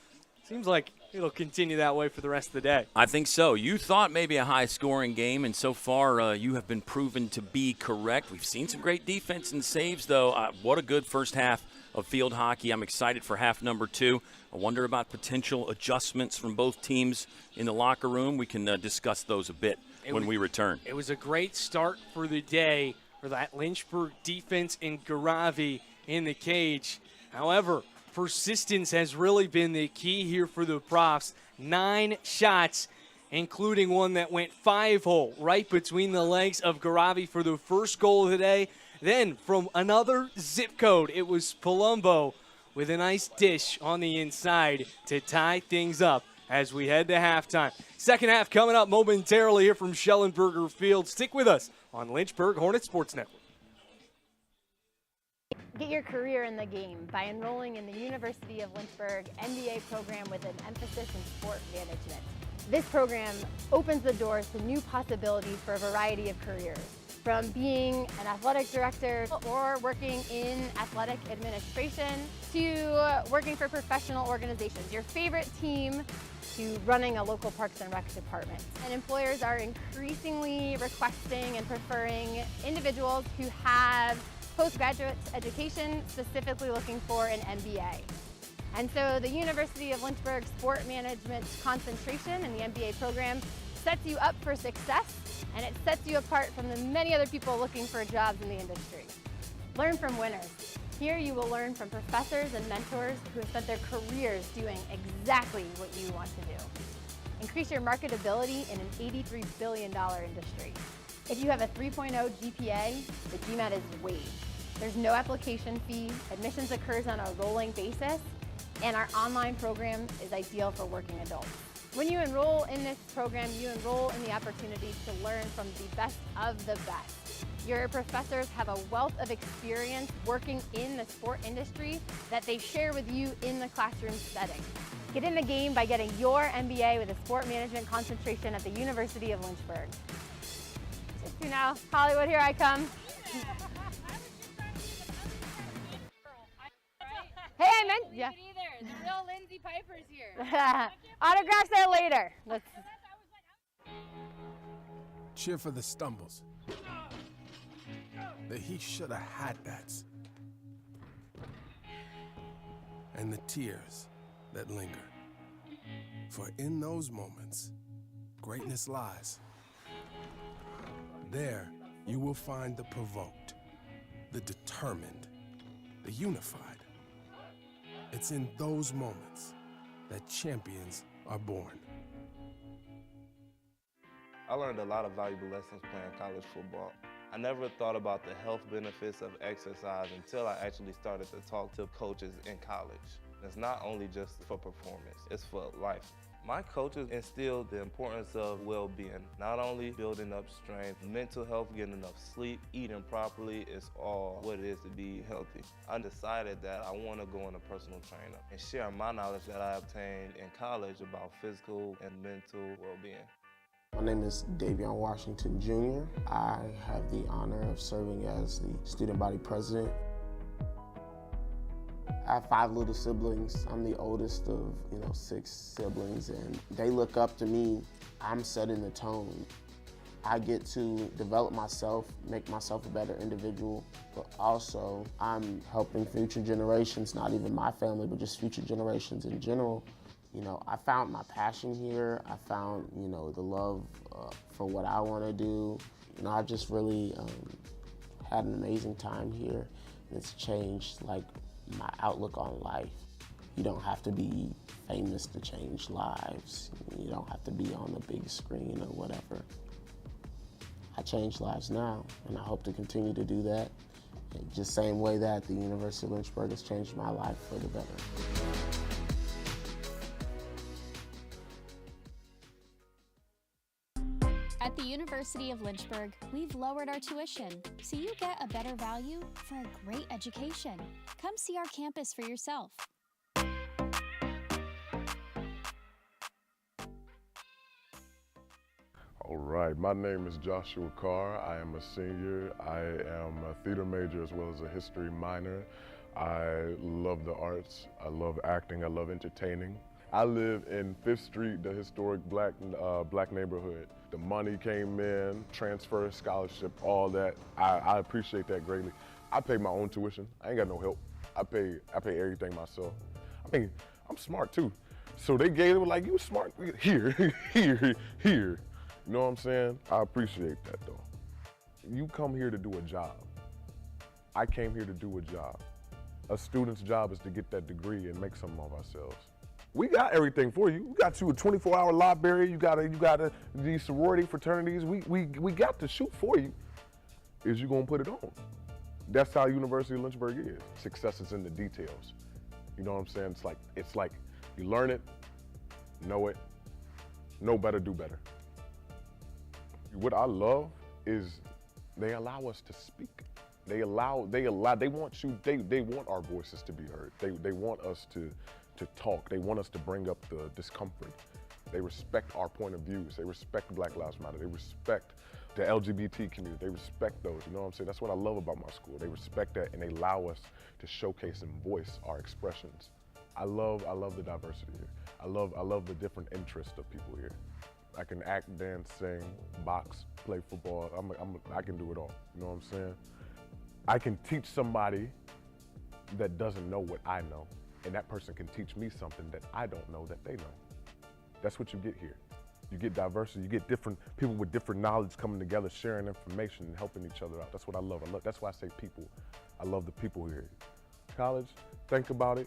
Seems like it'll continue that way for the rest of the day. I think so. You thought maybe a high-scoring game, and so far you have been proven to be correct. We've seen some great defense and saves, though. What a good first half of field hockey. I'm excited for half number 2. I wonder about potential adjustments from both teams in the locker room. We can discuss those a bit when we return. It was a great start for the day for that Lynchburg defense in Garavi in the cage. However, persistence has really been the key here for the Profs. 9 shots, including one that went 5-hole right between the legs of Garavi for the first goal of the day. Then from another zip code, it was Palumbo with a nice dish on the inside to tie things up as we head to halftime. Second half coming up momentarily here from Schellenberger Field. Stick with us on Lynchburg Hornets Sports Network. Get your career in the game by enrolling in the University of Lynchburg MBA program with an emphasis in sport management. This program opens the doors to new possibilities for a variety of careers, from being an athletic director or working in athletic administration to working for professional organizations, your favorite team, to running a local Parks and Rec department. And employers are increasingly requesting and preferring individuals who have postgraduate education, specifically looking for an MBA. And so the University of Lynchburg Sport Management concentration in the MBA program sets you up for success, and it sets you apart from the many other people looking for jobs in the industry. Learn from winners. Here you will learn from professors and mentors who have spent their careers doing exactly what you want to do. Increase your marketability in an $83 billion industry. If you have a 3.0 GPA, the GMAT is waived. There's no application fee, admissions occurs on a rolling basis, and our online program is ideal for working adults. When you enroll in this program, you enroll in the opportunity to learn from the best of the best. Your professors have a wealth of experience working in the sport industry that they share with you in the classroom setting. Get in the game by getting your MBA with a sport management concentration at the University of Lynchburg. Just, you know, Hollywood, here I come. Hey, I meant, yeah. The real Lindsay Piper's here. Autographs there later. Cheer for the stumbles. The he should have had that's. And the tears that linger. For in those moments, greatness lies. There, you will find the provoked, the determined, the unified. It's in those moments that champions are born. I learned a lot of valuable lessons playing college football. I never thought about the health benefits of exercise until I actually started to talk to coaches in college. It's not only just for performance, it's for life. My coaches instilled the importance of well-being, not only building up strength, mental health, getting enough sleep, eating properly is all what it is to be healthy. I decided that I want to go on a personal trainer and share my knowledge that I obtained in college about physical and mental well-being. My name is Davion Washington Jr. I have the honor of serving as the student body president. I have 5 little siblings. I'm the oldest of, 6 siblings, and they look up to me. I'm setting the tone. I get to develop myself, make myself a better individual, but also I'm helping future generations, not even my family, but just future generations in general. I found my passion here. I found, the love for what I want to do. I just really had an amazing time here. It's changed, my outlook on life. You don't have to be famous to change lives. You don't have to be on the big screen or whatever. I change lives now, and I hope to continue to do that. Just same way that the University of Lynchburg has changed my life for the better. At the University of Lynchburg, we've lowered our tuition, so you get a better value for a great education. Come see our campus for yourself. All right, my name is Joshua Carr. I am a senior. I am a theater major as well as a history minor. I love the arts. I love acting. I love entertaining. I live in 5th Street, the historic black neighborhood. The money came in, transfer, scholarship, all that. I appreciate that greatly. I pay my own tuition. I ain't got no help. I pay everything myself. I mean, I'm smart too. So they gave it like, you smart, here. You know what I'm saying? I appreciate that though. You come here to do a job. I came here to do a job. A student's job is to get that degree and make something of ourselves. We got everything for you. We got you a 24-hour library. You got these sorority fraternities. We got the shoot for you. Is you gonna put it on? That's how University of Lynchburg is. Success is in the details. You know what I'm saying? It's like you learn it, know better, do better. What I love is they allow us to speak. They want our voices to be heard. They want us to talk. They want us to bring up the discomfort. They respect our point of views. They respect Black Lives Matter. They respect the LGBT community. They respect those, you know what I'm saying? That's what I love about my school. They respect that and they allow us to showcase and voice our expressions. I love the diversity here. I love the different interests of people here. I can act, dance, sing, box, play football. I can do it all, you know what I'm saying? I can teach somebody that doesn't know what I know, and that person can teach me something that I don't know that they know. That's what you get here. You get diversity, you get different people with different knowledge coming together, sharing information and helping each other out. That's what I love. That's why I say people. I love the people here. College, think about it.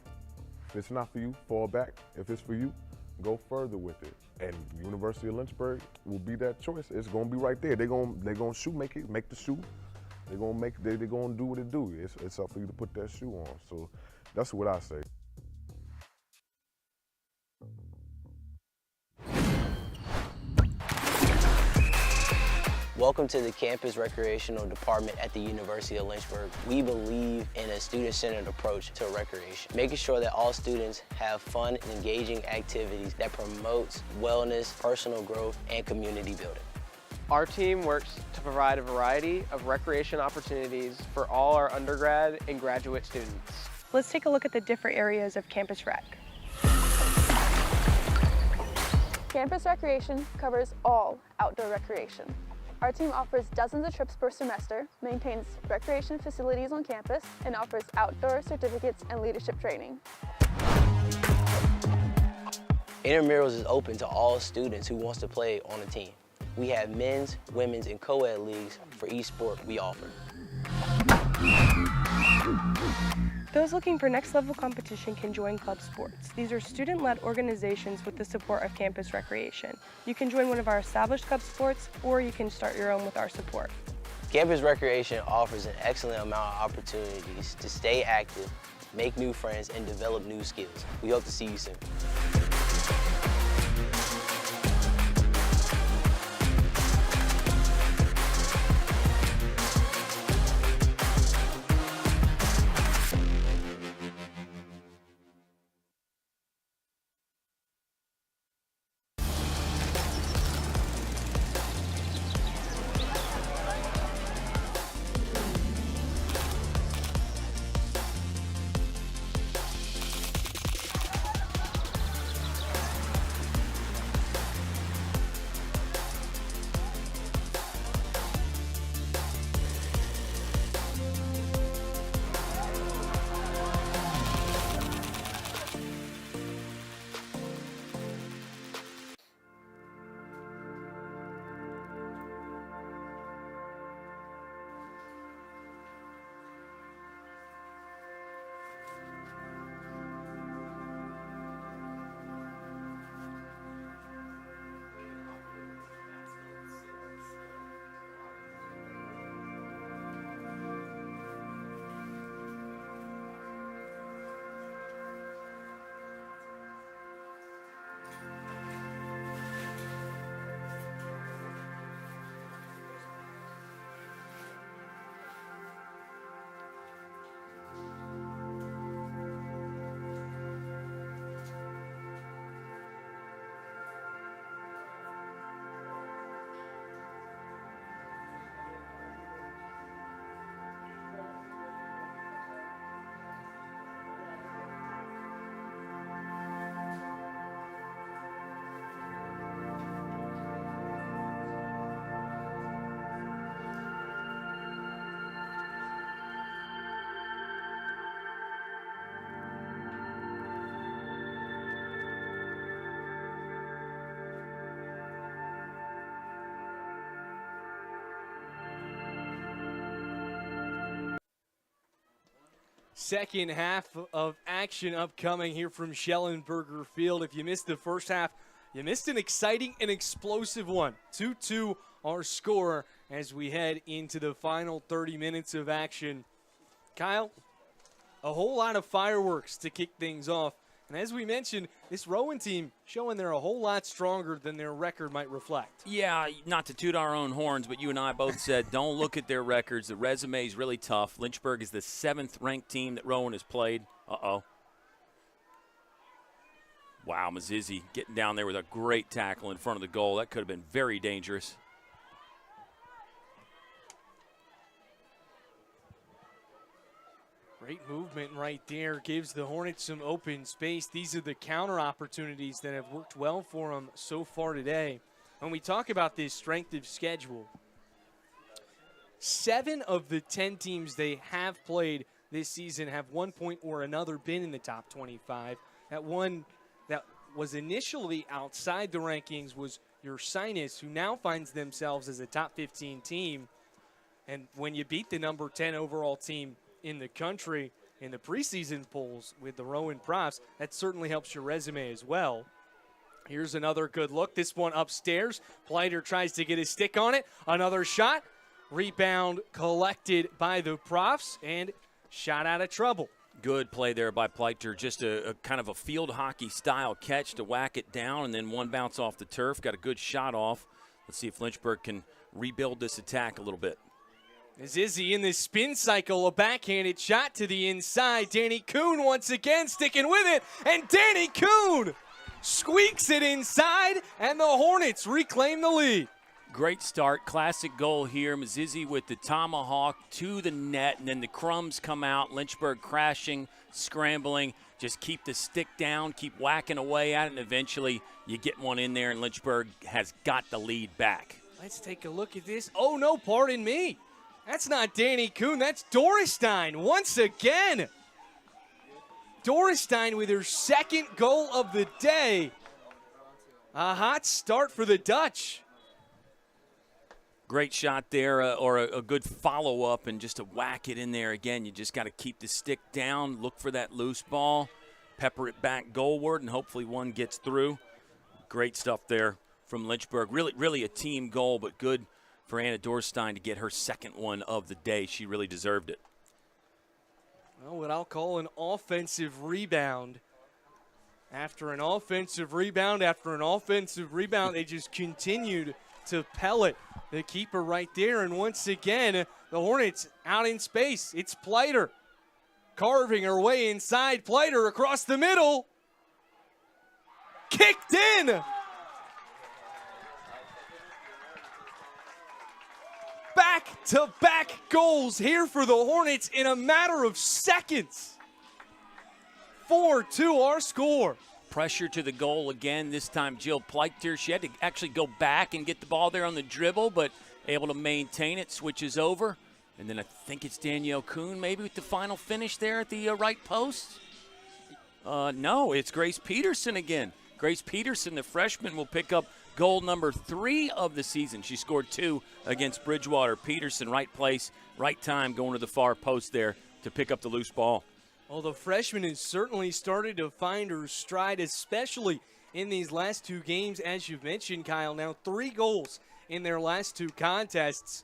If it's not for you, fall back. If it's for you, go further with it. And University of Lynchburg will be that choice. It's gonna be right there. They're gonna make the shoe. They're gonna do what it do. It's up for you to put that shoe on. So that's what I say. Welcome to the Campus Recreational Department at the University of Lynchburg. We believe in a student-centered approach to recreation, making sure that all students have fun and engaging activities that promotes wellness, personal growth, and community building. Our team works to provide a variety of recreation opportunities for all our undergrad and graduate students. Let's take a look at the different areas of Campus Rec. Campus Recreation covers all outdoor recreation. Our team offers dozens of trips per semester, maintains recreation facilities on campus, and offers outdoor certificates and leadership training. Intramurals is open to all students who wants to play on a team. We have men's, women's, and co-ed leagues for each sport we offer. Those looking for next level competition can join club sports. These are student-led organizations with the support of Campus Recreation. You can join one of our established club sports, or you can start your own with our support. Campus Recreation offers an excellent amount of opportunities to stay active, make new friends, and develop new skills. We hope to see you soon. second half of action upcoming here from Schellenberger Field. If you missed the first half, you missed an exciting and explosive one. 2-2 our score as we head into the final 30 minutes of action. Kyle, a whole lot of fireworks to kick things off. And as we mentioned, this Rowan team showing they're a whole lot stronger than their record might reflect. Yeah, not to toot our own horns, but you and I both said don't look at their records. The resume is really tough. Lynchburg is the 7th-ranked team that Rowan has played. Uh-oh. Wow, Mazizi getting down there with a great tackle in front of the goal. That could have been very dangerous. Great movement right there. Gives the Hornets some open space. These are the counter opportunities that have worked well for them so far today. When we talk about this strength of schedule, 7 of the 10 teams they have played this season have one point or another been in the top 25. That one that was initially outside the rankings was your Sinus, who now finds themselves as a top 15 team. And when you beat the number 10 overall team in the country in the preseason polls with the Rowan Profs, that certainly helps your resume as well. Here's another good look. This one upstairs. Pleiter tries to get his stick on it. Another shot. Rebound collected by the Profs and shot out of trouble. Good play there by Pleiter. Just a kind of a field hockey style catch to whack it down, and then one bounce off the turf. Got a good shot off. Let's see if Lynchburg can rebuild this attack a little bit. As Izzy in this spin cycle, a backhanded shot to the inside. Danny Kuhn once again sticking with it, and Danny Kuhn squeaks it inside, and the Hornets reclaim the lead. Great start, classic goal here. Mazizi with the tomahawk to the net, and then the crumbs come out. Lynchburg crashing, scrambling. Just keep the stick down, keep whacking away at it, and eventually you get one in there, and Lynchburg has got the lead back. Let's take a look at this. Oh, no, pardon me. That's not Danny Kuhn. That's Dorestein once again. Dorestein with her second goal of the day. A hot start for the Dutch. Great shot there, or a good follow-up, and just to whack it in there again. You just got to keep the stick down, look for that loose ball, pepper it back goalward, and hopefully one gets through. Great stuff there from Lynchburg. Really a team goal, but good for Anna Dorstein to get her second one of the day. She really deserved it. Well, what I'll call an offensive rebound. After an offensive rebound, they just continued to pellet the keeper right there. And once again, the Hornets out in space. It's Pleiter carving her way inside. Pleiter across the middle. Kicked in. Back-to-back goals here for the Hornets in a matter of seconds. 4-2 our score. Pressure to the goal again. This time Jill Pleiter. She had to actually go back and get the ball there on the dribble, but able to maintain it, switches over. And then I think it's Danielle Kuhn maybe with the final finish there at the right post. No, it's Grace Peterson again. Grace Peterson, the freshman, will pick up goal number 3 of the season. She scored 2 against Bridgewater. Peterson, right place, right time, going to the far post there to pick up the loose ball. Well, the freshman has certainly started to find her stride, especially in these last 2 games, as you've mentioned, Kyle. Now 3 goals in their last 2 contests.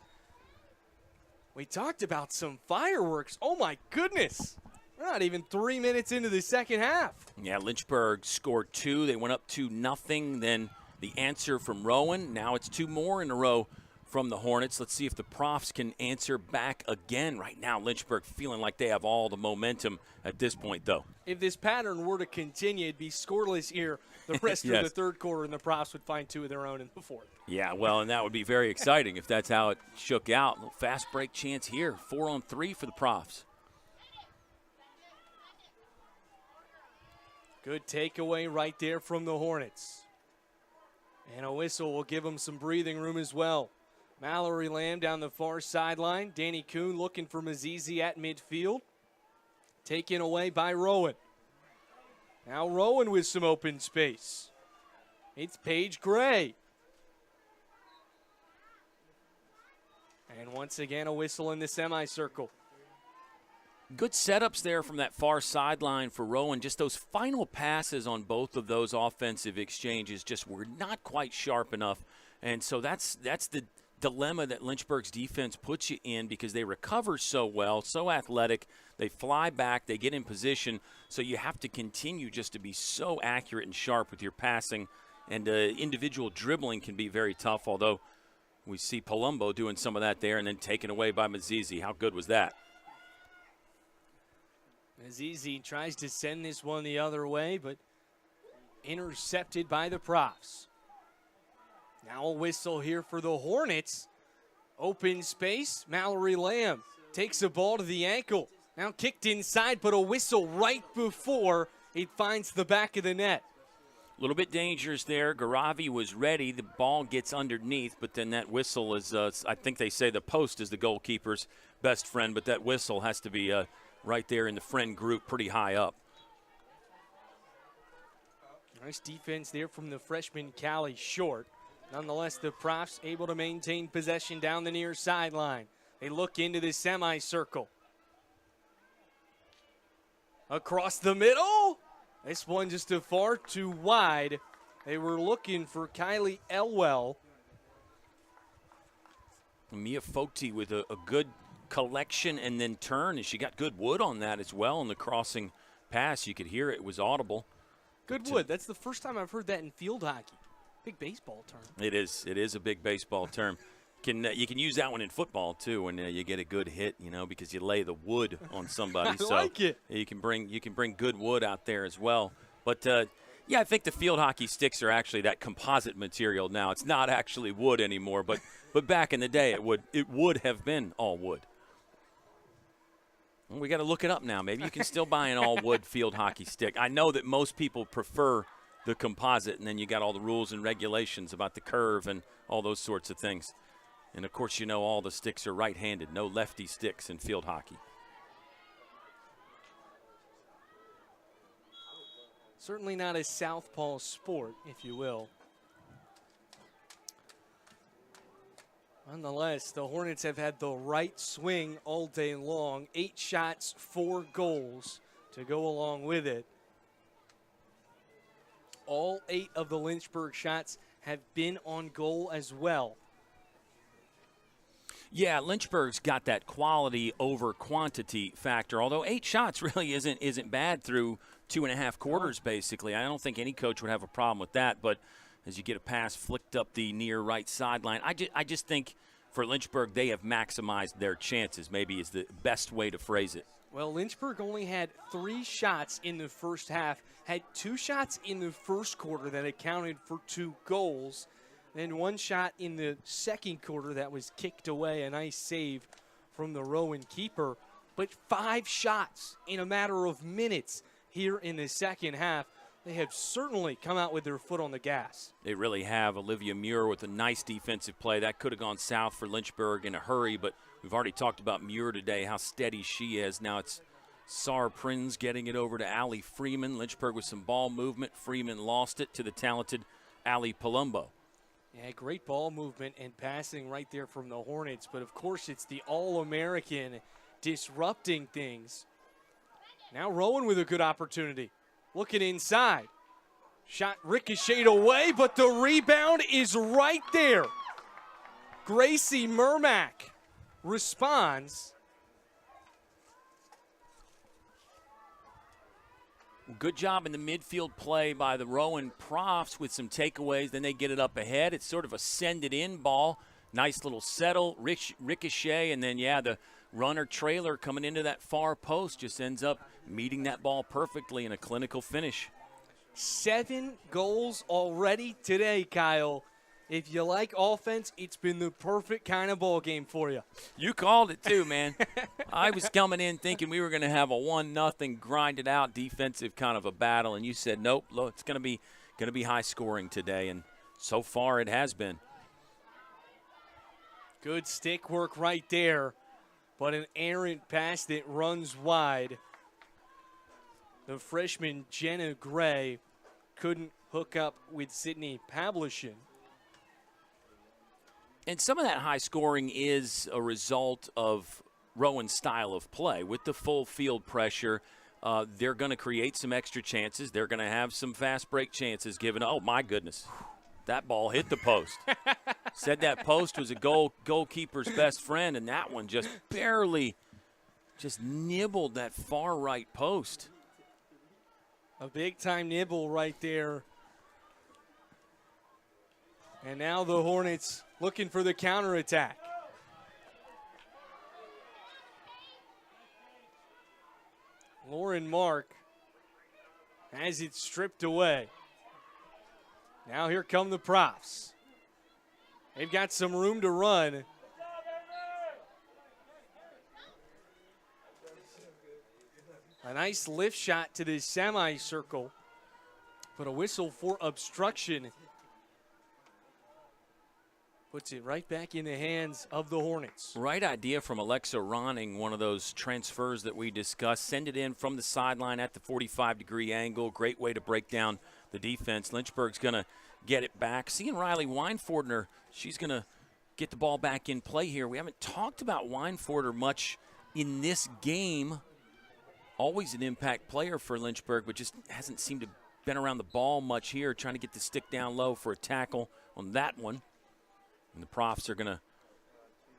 We talked about some fireworks. Oh, my goodness. We're not even 3 minutes into the second half. Yeah, Lynchburg scored 2. They went up 2-0. Then the answer from Rowan. Now it's 2 more in a row from the Hornets. Let's see if the Profs can answer back again. Right now, Lynchburg feeling like they have all the momentum at this point, though. If this pattern were to continue, it'd be scoreless here the rest Yes. of the third quarter, and the Profs would find 2 of their own in the fourth. Yeah, well, and that would be very exciting if that's how it shook out. A little fast break chance here. 4-on-3 for the Profs. Good takeaway right there from the Hornets. And a whistle will give them some breathing room as well. Mallory Lamb down the far sideline. Danny Kuhn looking for Mazizi at midfield. Taken away by Rowan. Now Rowan with some open space. It's Paige Gray. And once again, a whistle in the semicircle. Good setups there from that far sideline for Rowan. Just those final passes on both of those offensive exchanges just were not quite sharp enough. And so that's the dilemma that Lynchburg's defense puts you in, because they recover so well, so athletic. They fly back, they get in position. So you have to continue just to be so accurate and sharp with your passing. And individual dribbling can be very tough, although we see Palumbo doing some of that there and then taken away by Mazizi. How good was that? Azizi tries to send this one the other way, but intercepted by the Profs. Now a whistle here for the Hornets. Open space, Mallory Lamb takes a ball to the ankle. Now kicked inside, but a whistle right before it finds the back of the net. A little bit dangerous there. Garavi was ready. The ball gets underneath, but then that whistle is, I think they say the post is the goalkeeper's best friend, but that whistle has to be right there in the friend group, pretty high up. Nice defense there from the freshman Callie Short. Nonetheless, the Profs able to maintain possession down the near sideline. They look into the semicircle. Across the middle. This one just a far too wide. They were looking for Kylie Elwell. Mia Foti with a good collection and then turn, and she got good wood on that as well on the crossing pass. You could hear it was audible. Good wood. That's the first time I've heard that in field hockey. Big baseball term. It is a big baseball term. You can use that one in football too when you get a good hit, because you lay the wood on somebody. I so like it. You can bring good wood out there as well. But I think the field hockey sticks are actually that composite material now. It's not actually wood anymore, but back in the day it would have been all wood. Well, we got to look it up now. Maybe you can still buy an all-wood field hockey stick. I know that most people prefer the composite, and then you got all the rules and regulations about the curve and all those sorts of things. And, of course, all the sticks are right-handed. No lefty sticks in field hockey. Certainly not a southpaw sport, if you will. Nonetheless, the Hornets have had the right swing all day long. 8 shots, 4 goals to go along with it. All 8 of the Lynchburg shots have been on goal as well. Yeah, Lynchburg's got that quality over quantity factor, although 8 shots really isn't bad through 2.5 quarters, basically. I don't think any coach would have a problem with that, but as you get a pass flicked up the near right sideline, I just think for Lynchburg they have maximized their chances, maybe is the best way to phrase it. Well, Lynchburg only had 3 shots in the first half, had 2 shots in the first quarter that accounted for 2 goals, then 1 shot in the second quarter that was kicked away, a nice save from the Rowan keeper, but 5 shots in a matter of minutes here in the second half. They have certainly come out with their foot on the gas. They really have. Olivia Muir with a nice defensive play. That could have gone south for Lynchburg in a hurry, but we've already talked about Muir today, how steady she is. Now it's Sar Prinz getting it over to Allie Freeman. Lynchburg with some ball movement. Freeman lost it to the talented Allie Palumbo. Yeah, great ball movement and passing right there from the Hornets, but of course it's the All-American disrupting things. Now Rowan with a good opportunity. Looking inside. Shot ricocheted away, but the rebound is right there. Gracie Mermack responds. Good job in the midfield play by the Rowan Profs with some takeaways. Then they get it up ahead. It's sort of a send-it-in ball. Nice little settle, ricochet, and then, the runner trailer coming into that far post just ends up meeting that ball perfectly in a clinical finish. 7 goals already today, Kyle. If you like offense, it's been the perfect kind of ball game for you. You called it too, man. I was coming in thinking we were going to have a 1-0 grinded out defensive kind of a battle, and you said nope. Look, it's going to be high scoring today, and so far it has been. Good stick work right there, but an errant pass that runs wide. The freshman Jenna Gray couldn't hook up with Sydney Pavlichin. And some of that high scoring is a result of Rowan's style of play. With the full field pressure, they're going to create some extra chances. They're going to have some fast break chances given. Oh, my goodness. That ball hit the post. Said that post was a goalkeeper's best friend, and that one just barely just nibbled that far right post. A big-time nibble right there. And now the Hornets looking for the counterattack. Lauren Mark has it stripped away. Now here come the Profs. They've got some room to run. A nice lift shot to the semicircle, but a whistle for obstruction puts it right back in the hands of the Hornets. Right idea from Alexa Ronning, one of those transfers that we discussed. Send it in from the sideline at the 45-degree angle. Great way to break down the defense. Lynchburg's going to get it back. Seeing Riley Weinfordner, she's going to get the ball back in play here. We haven't talked about Weinfordner much in this game. Always an impact player for Lynchburg, but just hasn't seemed to been around the ball much here, trying to get the stick down low for a tackle on that one. And the Profs are going to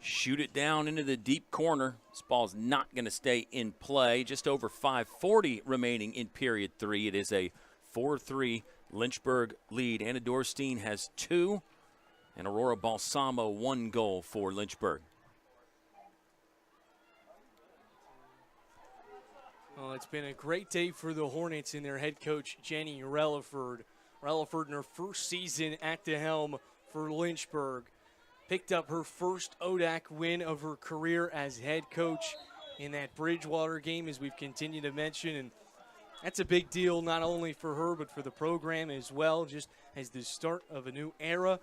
shoot it down into the deep corner. This ball's not going to stay in play. Just over 5:40 remaining in period 3. It is a 4-3 Lynchburg lead. Anna Dorstein has 2, and Aurora Balsamo 1 goal for Lynchburg. Well, it's been a great day for the Hornets and their head coach, Jenny Relaford. Relaford in her first season at the helm for Lynchburg. Picked up her first ODAC win of her career as head coach in that Bridgewater game, as we've continued to mention. And that's a big deal not only for her but for the program as well, just as the start of a new era.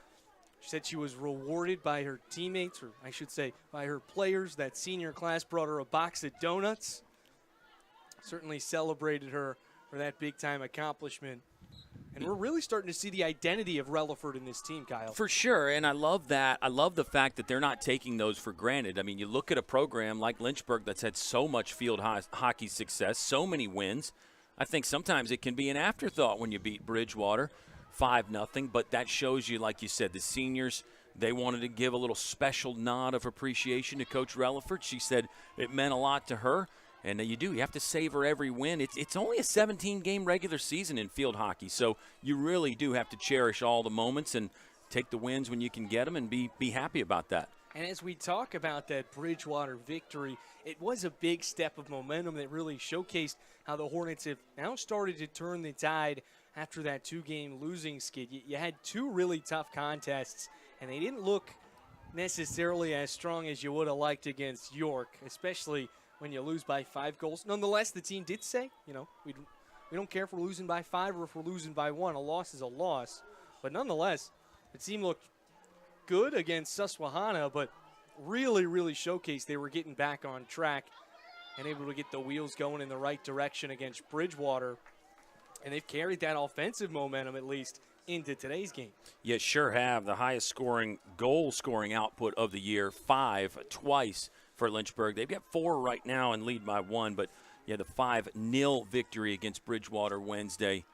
She said she was rewarded by her teammates, or I should say by her players. That senior class brought her a box of donuts. Certainly celebrated her for that big-time accomplishment. And we're really starting to see the identity of Relaford in this team, Kyle. For sure, and I love that. I love the fact that they're not taking those for granted. I mean, you look at a program like Lynchburg that's had so much field hockey success, so many wins. I think sometimes it can be an afterthought when you beat Bridgewater 5-0, but that shows you, like you said, the seniors, they wanted to give a little special nod of appreciation to Coach Relaford. She said it meant a lot to her. And you have to savor every win. It's only a 17-game regular season in field hockey, so you really do have to cherish all the moments and take the wins when you can get them and be happy about that. And as we talk about that Bridgewater victory, it was a big step of momentum that really showcased how the Hornets have now started to turn the tide after that 2-game losing skid. You had 2 really tough contests, and they didn't look necessarily as strong as you would have liked against York, especially when you lose by 5 goals. Nonetheless, the team did say, we don't care if we're losing by 5 or if we're losing by 1. A loss is a loss. But nonetheless, the team looked good against Susquehanna, but really, really showcased they were getting back on track and able to get the wheels going in the right direction against Bridgewater. And they've carried that offensive momentum, at least, into today's game. You sure have. The highest goal-scoring output of the year, 5 twice for Lynchburg. They've got 4 right now and lead by 1, but the 5-0 victory against Bridgewater Wednesday,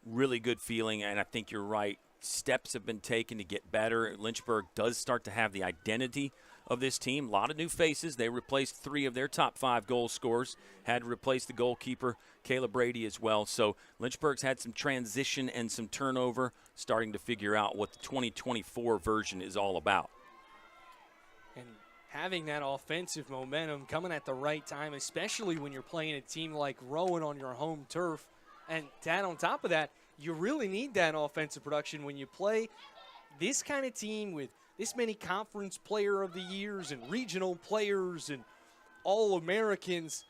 really good feeling, and I think you're right. Steps have been taken to get better. Lynchburg does start to have the identity of this team. A lot of new faces. They replaced 3 of their top 5 goal scorers, had to replace the goalkeeper, Kayla Brady, as well. So Lynchburg's had some transition and some turnover, starting to figure out what the 2024 version is all about. And having that offensive momentum coming at the right time, especially when you're playing a team like Rowan on your home turf. And Tad, on top of that, you really need that offensive production when you play this kind of team with this many conference player of the years and regional players and All-Americans,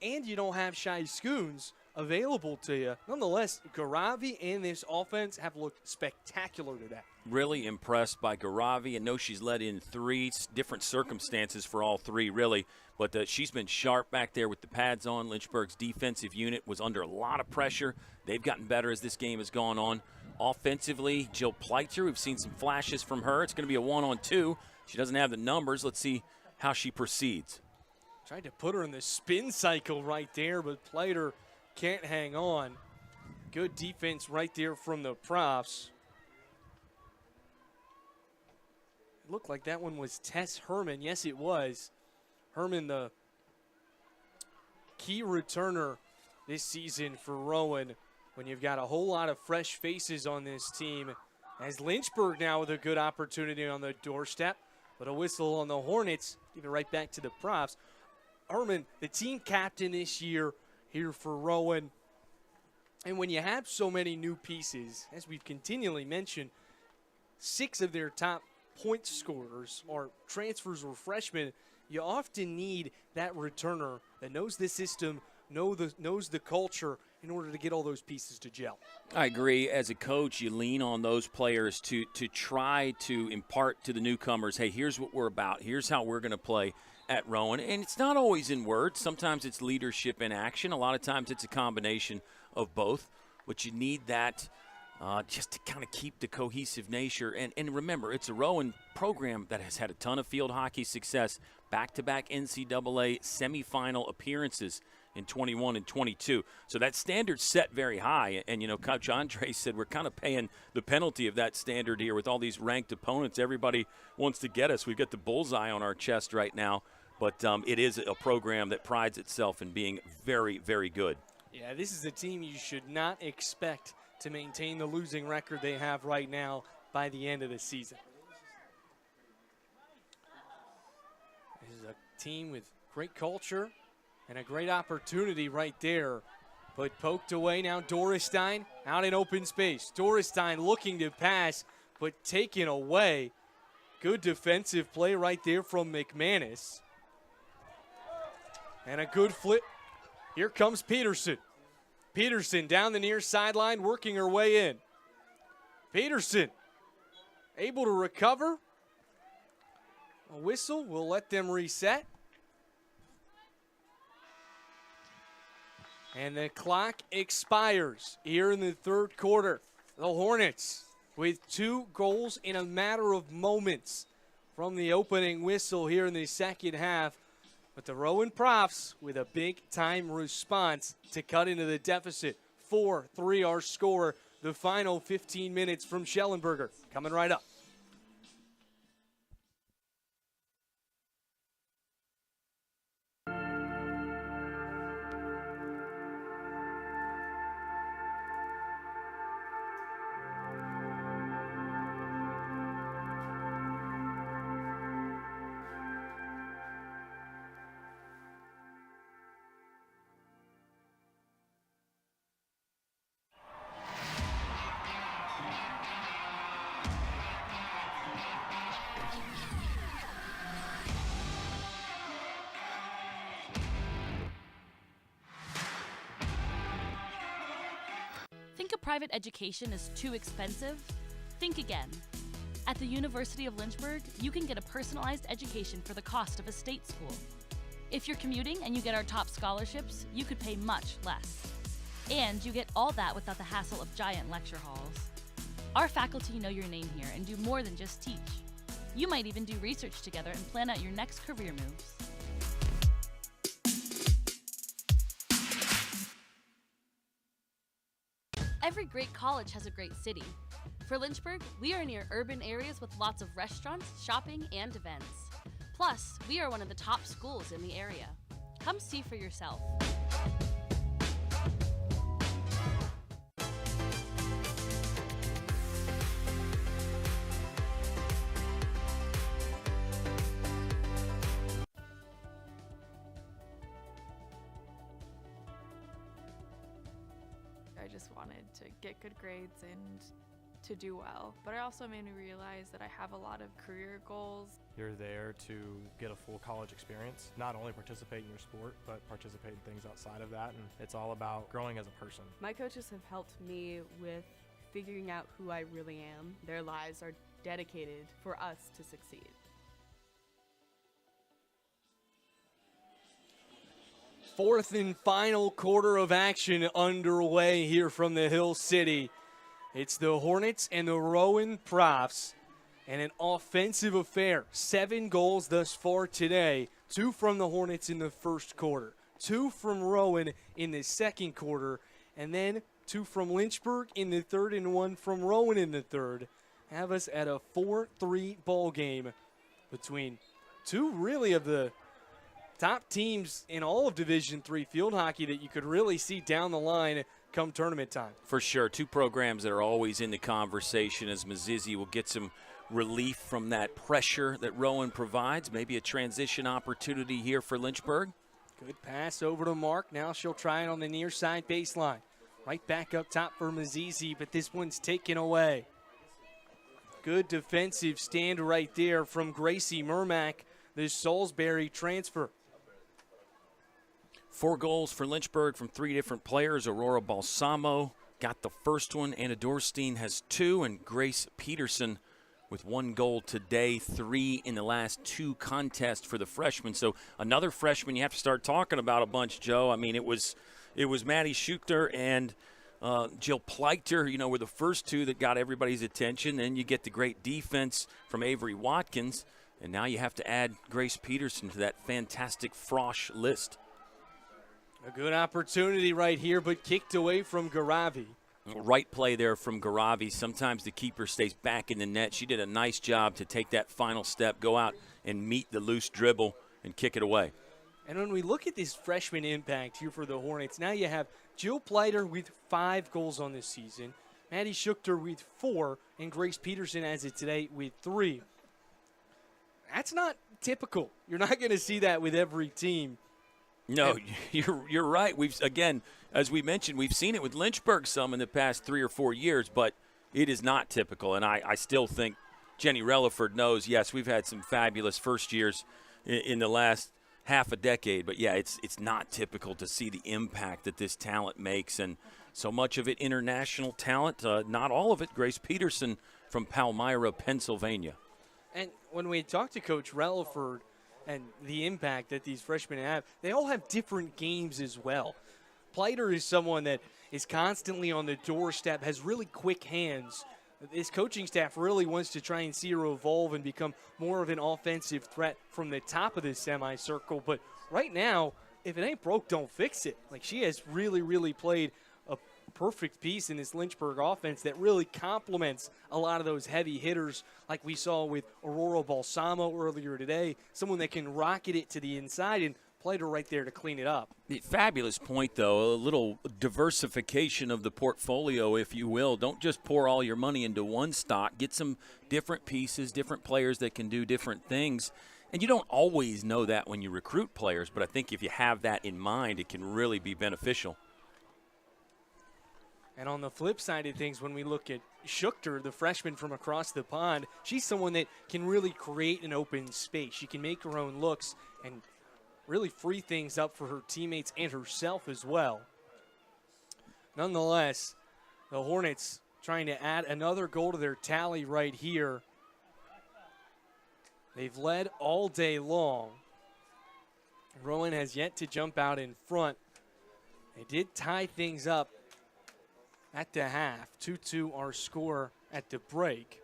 and you don't have Shai Schoons available to you. Nonetheless, Garavi and this offense have looked spectacular today. Really impressed by Garavi. I know she's let in 3 different circumstances for all 3, really. But she's been sharp back there with the pads on. Lynchburg's defensive unit was under a lot of pressure. They've gotten better as this game has gone on. Offensively, Jill Pleitzer, we've seen some flashes from her. It's going to be a 1-on-2. She doesn't have the numbers. Let's see how she proceeds. Tried to put her in the spin cycle right there, but played her, can't hang on. Good defense right there from the Profs. It looked like that one was Tess Herman. Yes, it was. Herman, the key returner this season for Rowan, when you've got a whole lot of fresh faces on this team. As Lynchburg now with a good opportunity on the doorstep, but a whistle on the Hornets. Give it right back to the Profs. Herman, the team captain this year here for Rowan. And when you have so many new pieces, as we've continually mentioned, 6 of their top point scorers are transfers or freshmen, you often need that returner that knows the system, knows the culture in order to get all those pieces to gel. I agree. As a coach, you lean on those players to try to impart to the newcomers, hey, here's what we're about. Here's how we're going to play at Rowan. And it's not always in words. Sometimes it's leadership in action. A lot of times it's a combination of both. But you need that just to kind of keep the cohesive nature. And remember, it's a Rowan program that has had a ton of field hockey success, back-to-back NCAA semifinal appearances in 21 and 22. So that standard's set very high. And, you know, Coach Andre said we're kind of paying the penalty of that standard here with all these ranked opponents. Everybody wants to get us. We've got the bullseye on our chest right now. But it is a program that prides itself in being very, very good. Yeah, this is a team you should not expect to maintain the losing record they have right now by the end of the season. This is a team with great culture and a great opportunity right there. But poked away now, Dorestein out in open space. Dorestein looking to pass, but taken away. Good defensive play right there from McManus. And a good flip. Here comes Peterson. Peterson down the near sideline, working her way in. Peterson able to recover. A whistle will let them reset. And the clock expires here in the third quarter. The Hornets with 2 goals in a matter of moments from the opening whistle here in the second half. But the Rowan Profs with a big-time response to cut into the deficit. 4-3 our score. The final 15 minutes from Schellenberger coming right up. Think a private education is too expensive? Think again. At the University of Lynchburg, you can get a personalized education for the cost of a state school. If you're commuting and you get our top scholarships, you could pay much less. And you get all that without the hassle of giant lecture halls. Our faculty know your name here and do more than just teach. You might even do research together and plan out your next career moves. Every great college has a great city. For Lynchburg, we are near urban areas with lots of restaurants, shopping, and events. Plus, we are one of the top schools in the area. Come see for yourself. I just wanted to get good grades and to do well. But it also made me realize that I have a lot of career goals. You're there to get a full college experience, not only participate in your sport, but participate in things outside of that. And it's all about growing as a person. My coaches have helped me with figuring out who I really am. Their lives are dedicated for us to succeed. Fourth and final quarter of action underway here from the Hill City. It's the Hornets and the Rowan Profs, and an offensive affair. 7 goals thus far today 2 from the Hornets in the first quarter, 2 from Rowan in the second quarter, and then 2 from Lynchburg in the third and 1 from Rowan in the third. Have us at a 4-3 ball game between two really of the top teams in all of Division III field hockey that you could really see down the line come tournament time. For sure. Two programs that are always in the conversation as Mazizi will get some relief from that pressure that Rowan provides. Maybe a transition opportunity here for Lynchburg. Good pass over to Mark. Now she'll try it on the near side baseline. Right back up top for Mazizi, but this one's taken away. Good defensive stand right there from Gracie Mermack, this Salisbury transfer. 4 goals for Lynchburg from 3 different players. Aurora Balsamo got the first one. Anna Dorstein has 2, and Grace Peterson with 1 goal today, 3 in the last 2 contests for the freshman. So another freshman you have to start talking about a bunch, Joe. I mean, it was Maddie Schuchter and Jill Pleiter, were the first 2 that got everybody's attention. Then you get the great defense from Avery Watkins, and now you have to add Grace Peterson to that fantastic Frosh list. A good opportunity right here, but kicked away from Garavi. Right play there from Garavi. Sometimes the keeper stays back in the net. She did a nice job to take that final step, go out and meet the loose dribble and kick it away. And when we look at this freshman impact here for the Hornets, now you have Jill Pleiter with 5 goals on this season, Maddie Schuchter with 4, and Grace Peterson as of today with 3. That's not typical. You're not going to see that with every team. No, you're right. Again, as we mentioned, we've seen it with Lynchburg some in the past 3 or 4 years, but it is not typical. And I still think Jenny Relaford knows, yes, we've had some fabulous first years in the last half a decade, but yeah, it's not typical to see the impact that this talent makes, and so much of it international talent, not all of it. Grace Peterson from Palmyra, Pennsylvania. And when we talk to Coach Relaford and the impact that these freshmen have, they all have different games as well. Pleiter is someone that is constantly on the doorstep, has really quick hands. This coaching staff really wants to try and see her evolve and become more of an offensive threat from the top of this semicircle. But right now, if it ain't broke, don't fix it. Like, she has really, really played a perfect piece in this Lynchburg offense that really complements a lot of those heavy hitters like we saw with Aurora Balsamo earlier today, someone that can rocket it to the inside and Pleiter right there to clean it up. Fabulous point, though. A little diversification of the portfolio, if you will. Don't just pour all your money into one stock. Get some different pieces, different players that can do different things. And you don't always know that when you recruit players, but I think if you have that in mind, it can really be beneficial. And on the flip side of things, when we look at Schuchter, the freshman from across the pond, she's someone that can really create an open space. She can make her own looks and really free things up for her teammates and herself as well. Nonetheless, the Hornets trying to add another goal to their tally right here. They've led all day long. Rowan has yet to jump out in front. They did tie things up at the half. 2-2 our score at the break.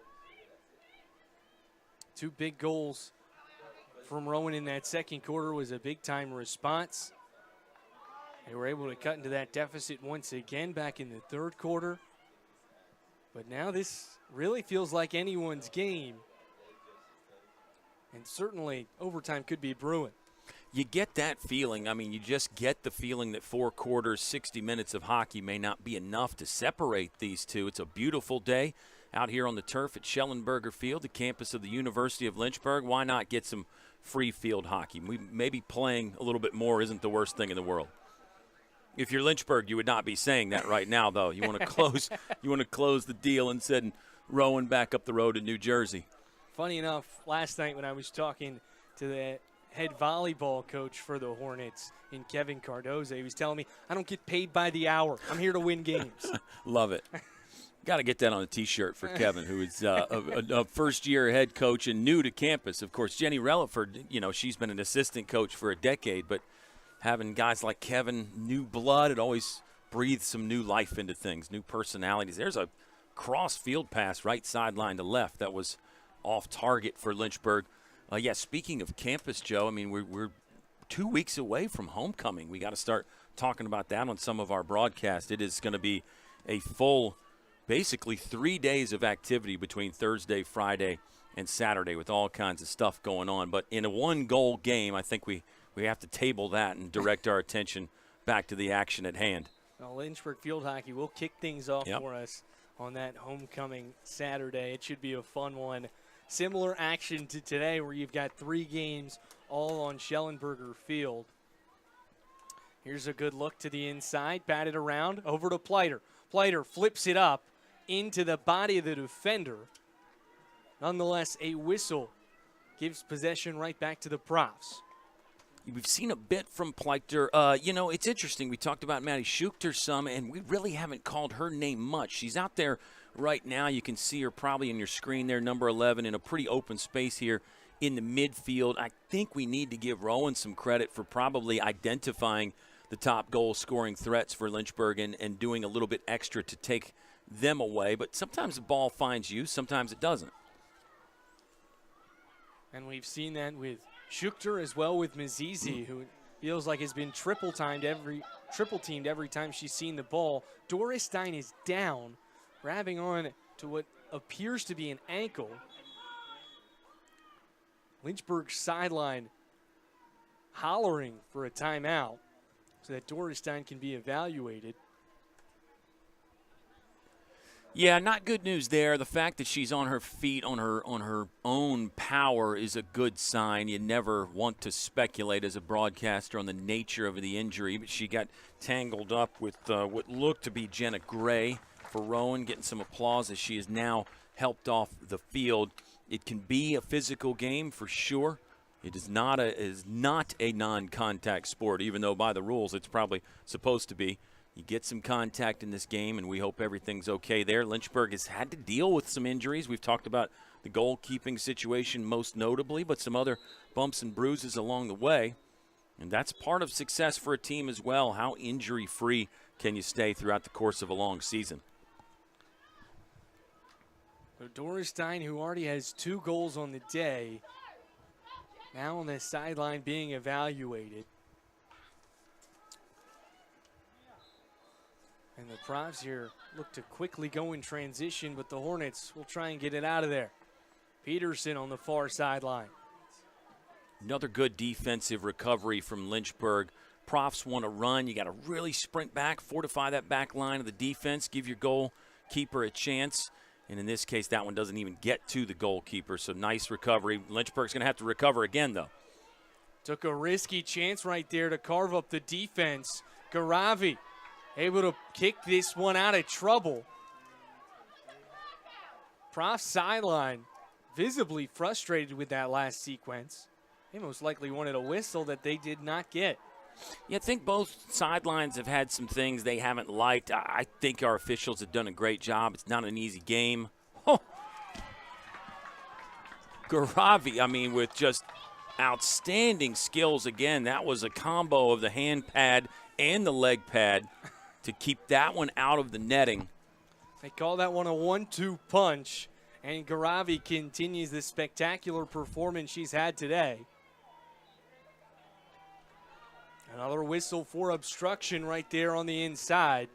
2 big goals from Rowan in that second quarter was a big-time response. They were able to cut into that deficit once again back in the third quarter. But now this really feels like anyone's game. And certainly overtime could be brewing. You get that feeling. I mean, you just get the feeling that 4 quarters, 60 minutes of hockey may not be enough to separate these two. It's a beautiful day out here on the turf at Schellenberger Field, the campus of the University of Lynchburg. Why not get some free field hockey? Maybe playing a little bit more isn't the worst thing in the world. If you're Lynchburg, you would not be saying that right now, though. You want to close. You want to close the deal and send Rowan back up the road to New Jersey. Funny enough, last night when I was talking to the head volleyball coach for the Hornets in Kevin Cardoza, he was telling me, I don't get paid by the hour. I'm here to win games. Love it. Got to get that on a T-shirt for Kevin, who is a first-year head coach and new to campus. Of course, Jenny Relaford, she's been an assistant coach for a decade, but having guys like Kevin, new blood, it always breathes some new life into things, new personalities. There's a cross-field pass right sideline to left that was off target for Lynchburg. Yeah, speaking of campus, Joe, I mean, we're 2 weeks away from homecoming. We got to start talking about that on some of our broadcasts. It is going to be a full, basically 3 days of activity between Thursday, Friday, and Saturday with all kinds of stuff going on. But in a one-goal game, I think we have to table that and direct our attention back to the action at hand. Well, Lynchburg Field Hockey will kick things off for us on that homecoming Saturday. It should be a fun one. Similar action to today where you've got 3 games all on Schellenberger Field. Here's a good look to the inside, batted around, over to Pleiter. Pleiter flips it up into the body of the defender. Nonetheless, a whistle gives possession right back to the Profs. We've seen a bit from Pleiter. It's interesting. We talked about Maddie Schuchter some, and we really haven't called her name much. She's out there right now. You can see her probably in your screen there, number 11, in a pretty open space here in the midfield. I think we need to give Rowan some credit for probably identifying the top goal-scoring threats for Lynchburg and doing a little bit extra to take them away. But sometimes the ball finds you, sometimes it doesn't. And we've seen that with Schuchter as well with Mazizi, who feels like has been triple teamed every time she's seen the ball. Dorestein is down, grabbing on to what appears to be an ankle. Lynchburg sideline hollering for a timeout so that Dorestein can be evaluated. Yeah, not good news there. The fact that she's on her feet on her own power is a good sign. You never want to speculate as a broadcaster on the nature of the injury, but she got tangled up with what looked to be Jenna Gray for Rowan, getting some applause as she is now helped off the field. It can be a physical game for sure. It is not a non-contact sport, even though by the rules it's probably supposed to be. You get some contact in this game, and we hope everything's okay there. Lynchburg has had to deal with some injuries. We've talked about the goalkeeping situation most notably, but some other bumps and bruises along the way. And that's part of success for a team as well. How injury-free can you stay throughout the course of a long season? So Dorestein, who already has 2 goals on the day, now on the sideline being evaluated. And the Profs here look to quickly go in transition, but the Hornets will try and get it out of there. Peterson on the far sideline. Another good defensive recovery from Lynchburg. Profs want to run. You got to really sprint back, fortify that back line of the defense, give your goalkeeper a chance. And in this case, that one doesn't even get to the goalkeeper, so nice recovery. Lynchburg's going to have to recover again, though. Took a risky chance right there to carve up the defense. Garavi able to kick this one out of trouble. Prof sideline visibly frustrated with that last sequence. They most likely wanted a whistle that they did not get. Yeah, I think both sidelines have had some things they haven't liked. I think our officials have done a great job. It's not an easy game. Oh. Garavi, I mean, with just outstanding skills again. That was a combo of the hand pad and the leg pad to keep that one out of the netting. They call that one a 1-2 punch, and Garavi continues the spectacular performance she's had today. Another whistle for obstruction right there on the inside.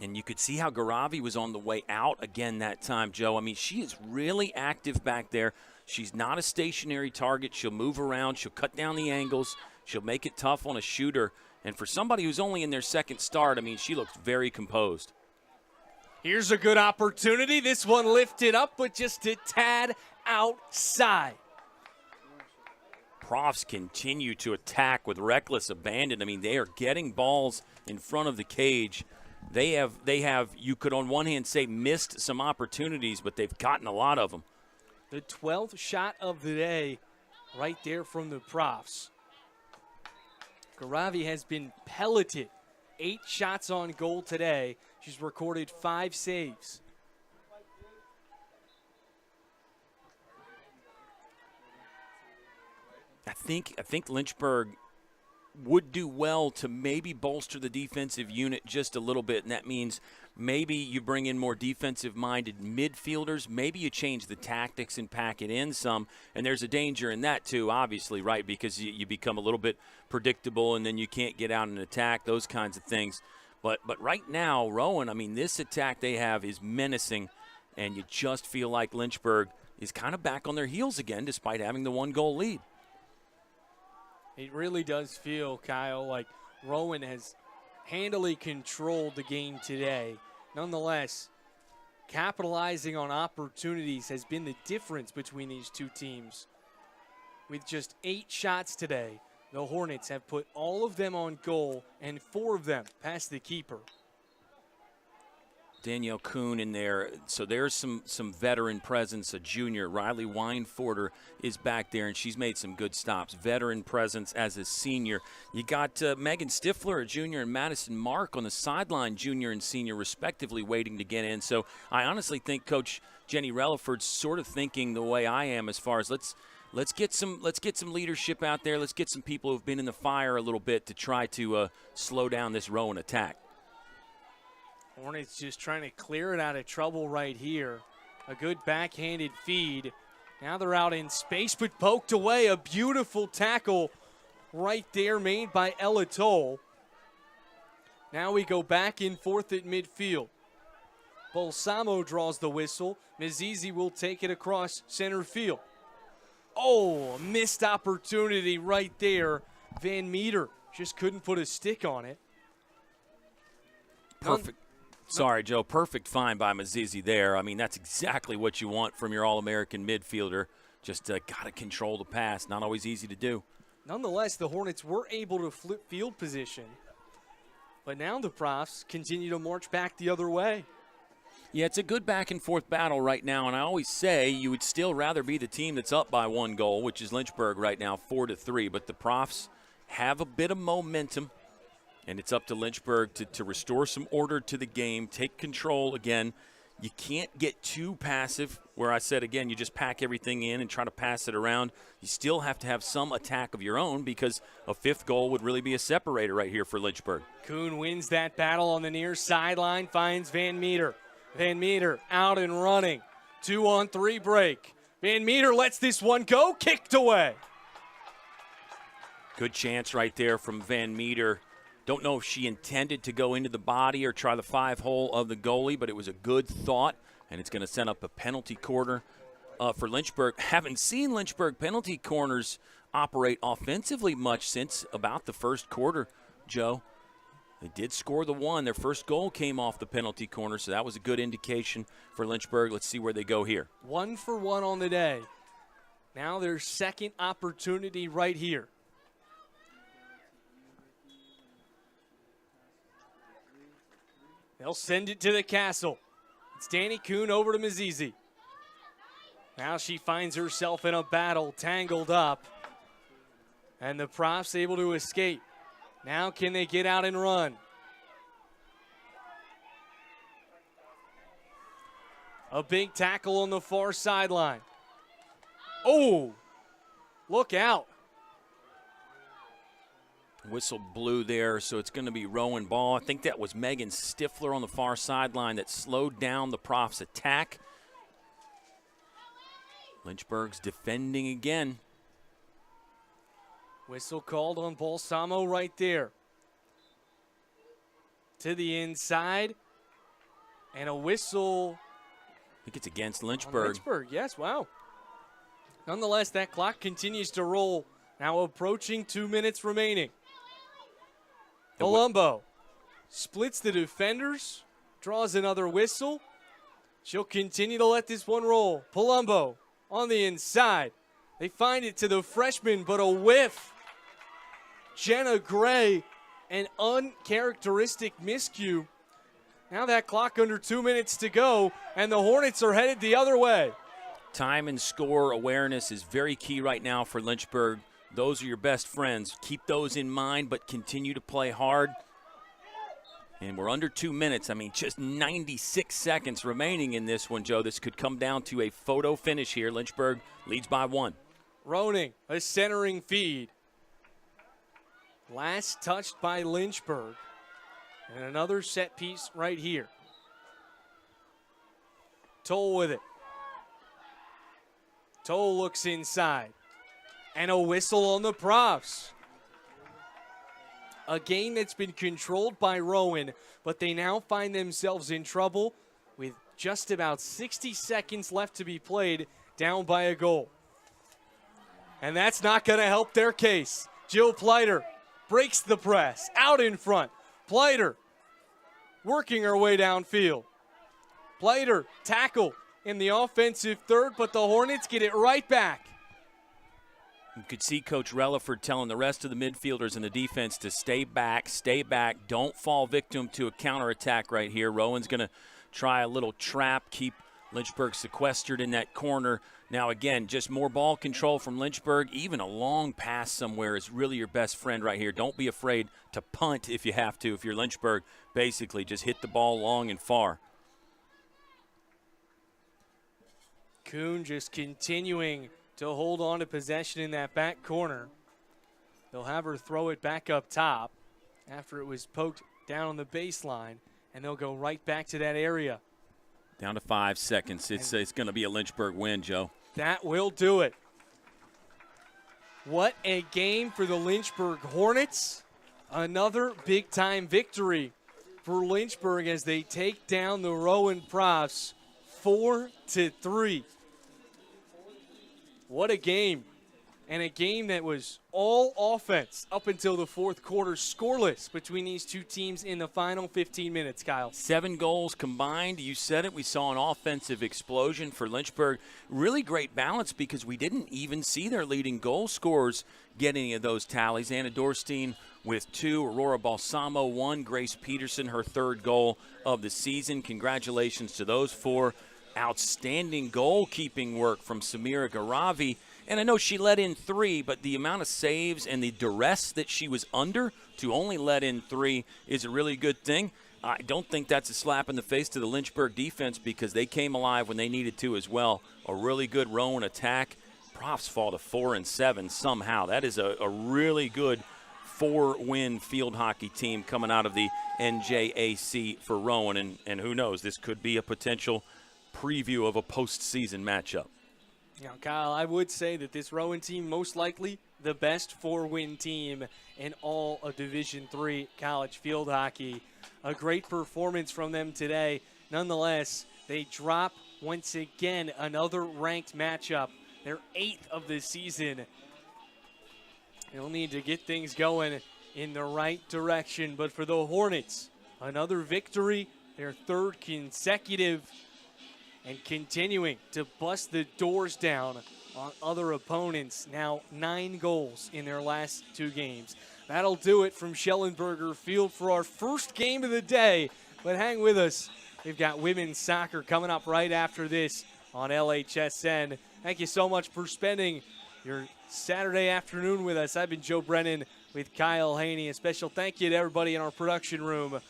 And you could see how Garavi was on the way out again that time, Joe. I mean, she is really active back there. She's not a stationary target. She'll move around. She'll cut down the angles. She'll make it tough on a shooter. And for somebody who's only in their second start, I mean, she looks very composed. Here's a good opportunity. This one lifted up, but just a tad outside. Profs continue to attack with reckless abandon. I mean, they are getting balls in front of the cage. They have, you could on one hand say, missed some opportunities, but they've gotten a lot of them. The 12th shot of the day right there from the Profs. Garavi has been pelleted. 8 shots on goal today. She's recorded 5 saves. I think Lynchburg would do well to maybe bolster the defensive unit just a little bit, and that means maybe you bring in more defensive-minded midfielders. Maybe you change the tactics and pack it in some, and there's a danger in that too, obviously, right, because you become a little bit predictable and then you can't get out and attack, those kinds of things. But right now, Rowan, I mean, this attack they have is menacing, and you just feel like Lynchburg is kind of back on their heels again despite having the 1-goal lead. It really does feel, Kyle, like Rowan has handily controlled the game today. Nonetheless, capitalizing on opportunities has been the difference between these two teams. With just 8 shots today, the Hornets have put all of them on goal and 4 of them past the keeper. Danielle Kuhn in there. So there's some veteran presence, a junior. Riley Weinforder is back there, and she's made some good stops. Veteran presence as a senior. You got Megan Stifler, a junior, and Madison Mark on the sideline, junior and senior respectively, waiting to get in. So I honestly think Coach Jenny Relaford's sort of thinking the way I am as far as let's get some leadership out there. Let's get some people who've been in the fire a little bit to try to slow down this Rowan attack. Hornets just trying to clear it out of trouble right here. A good backhanded feed. Now they're out in space, but poked away. A beautiful tackle right there made by Ella Toll. Now we go back and forth at midfield. Balsamo draws the whistle. Mizizi will take it across center field. Oh, a missed opportunity right there. Van Meter just couldn't put a stick on it. Perfect. Sorry, Joe. Perfect find by Mazizi there. I mean, that's exactly what you want from your All-American midfielder. Just got to control the pass. Not always easy to do. Nonetheless, the Hornets were able to flip field position. But now the Profs continue to march back the other way. Yeah, it's a good back-and-forth battle right now, and I always say you would still rather be the team that's up by 1 goal, which is Lynchburg right now, 4-3. But the Profs have a bit of momentum. And it's up to Lynchburg to restore some order to the game, take control again. You can't get too passive, where I said, again, you just pack everything in and try to pass it around. You still have to have some attack of your own because a 5th goal would really be a separator right here for Lynchburg. Kuhn wins that battle on the near sideline, finds Van Meter. Van Meter out and running. 2-on-3 break. Van Meter lets this one go, kicked away. Good chance right there from Van Meter. Don't know if she intended to go into the body or try the 5-hole of the goalie, but it was a good thought, and it's going to set up a penalty corner for Lynchburg. Haven't seen Lynchburg penalty corners operate offensively much since about the first quarter, Joe. They did score the 1. Their first goal came off the penalty corner, so that was a good indication for Lynchburg. Let's see where they go here. 1 for 1 on the day. Now their second opportunity right here. They'll send it to the castle. It's Danny Kuhn over to Mizizi. Now she finds herself in a battle, tangled up. And the Profs able to escape. Now can they get out and run? A big tackle on the far sideline. Oh, look out. Whistle blew there, so it's going to be Rowan ball. I think that was Megan Stifler on the far sideline that slowed down the Profs' attack. Lynchburg's defending again. Whistle called on Balsamo right there. To the inside. And a whistle. I think it's against Lynchburg. Lynchburg, yes, wow. Nonetheless, that clock continues to roll. Now approaching 2 minutes remaining. Palumbo splits the defenders, draws another whistle. She'll continue to let this one roll. Palumbo on the inside. They find it to the freshman, but a whiff. Jenna Gray, an uncharacteristic miscue. Now that clock under 2 minutes to go, and the Hornets are headed the other way. Time and score awareness is very key right now for Lynchburg. Those are your best friends. Keep those in mind, but continue to play hard. And we're under 2 minutes. I mean, just 96 seconds remaining in this one, Joe. This could come down to a photo finish here. Lynchburg leads by 1. Roning, a centering feed. Last touched by Lynchburg. And another set piece right here. Toll with it. Toll looks inside. And a whistle on the Profs. A game that's been controlled by Rowan, but they now find themselves in trouble with just about 60 seconds left to be played, down by a goal. And that's not going to help their case. Jill Pleiter breaks the press, out in front. Pleiter working her way downfield. Pleiter tackle in the offensive third, but the Hornets get it right back. You could see Coach Relaford telling the rest of the midfielders and the defense to stay back, don't fall victim to a counterattack right here. Rowan's going to try a little trap, keep Lynchburg sequestered in that corner. Now, again, just more ball control from Lynchburg. Even a long pass somewhere is really your best friend right here. Don't be afraid to punt if you have to. If you're Lynchburg, basically just hit the ball long and far. Kuhn just continuing to hold on to possession in that back corner. They'll have her throw it back up top after it was poked down on the baseline, and they'll go right back to that area. Down to 5 seconds. It's going to be a Lynchburg win, Joe. That will do it. What a game for the Lynchburg Hornets. Another big-time victory for Lynchburg as they take down the Rowan Profs 4-3. What a game. And a game that was all offense up until the fourth quarter, scoreless between these two teams in the final 15 minutes, Kyle. 7 goals combined. You said it. We saw an offensive explosion for Lynchburg. Really great balance because we didn't even see their leading goal scorers get any of those tallies. Anna Dorstein with 2, Aurora Balsamo 1, Grace Peterson her 3rd goal of the season. Congratulations to those 4. Outstanding goalkeeping work from Samira Garavi. And I know she let in 3, but the amount of saves and the duress that she was under to only let in 3 is a really good thing. I don't think that's a slap in the face to the Lynchburg defense because they came alive when they needed to as well. A really good Rowan attack. Profs fall to 4-7 somehow. That is a really good 4-win field hockey team coming out of the NJAC for Rowan. And who knows, this could be a potential preview of a postseason matchup. Now, Kyle, I would say that this Rowan team, most likely the best 4-win team in all of Division III college field hockey. A great performance from them today. Nonetheless, they drop once again another ranked matchup, their 8th of the season. They'll need to get things going in the right direction. But for the Hornets, another victory, their 3rd consecutive, and continuing to bust the doors down on other opponents. Now 9 goals in their last 2 games. That'll do it from Schellenberger Field for our first game of the day. But hang with us. We've got women's soccer coming up right after this on LHSN. Thank you so much for spending your Saturday afternoon with us. I've been Joe Brennan with Kyle Haney. A special thank you to everybody in our production room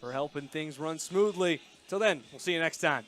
for helping things run smoothly. Till then, we'll see you next time.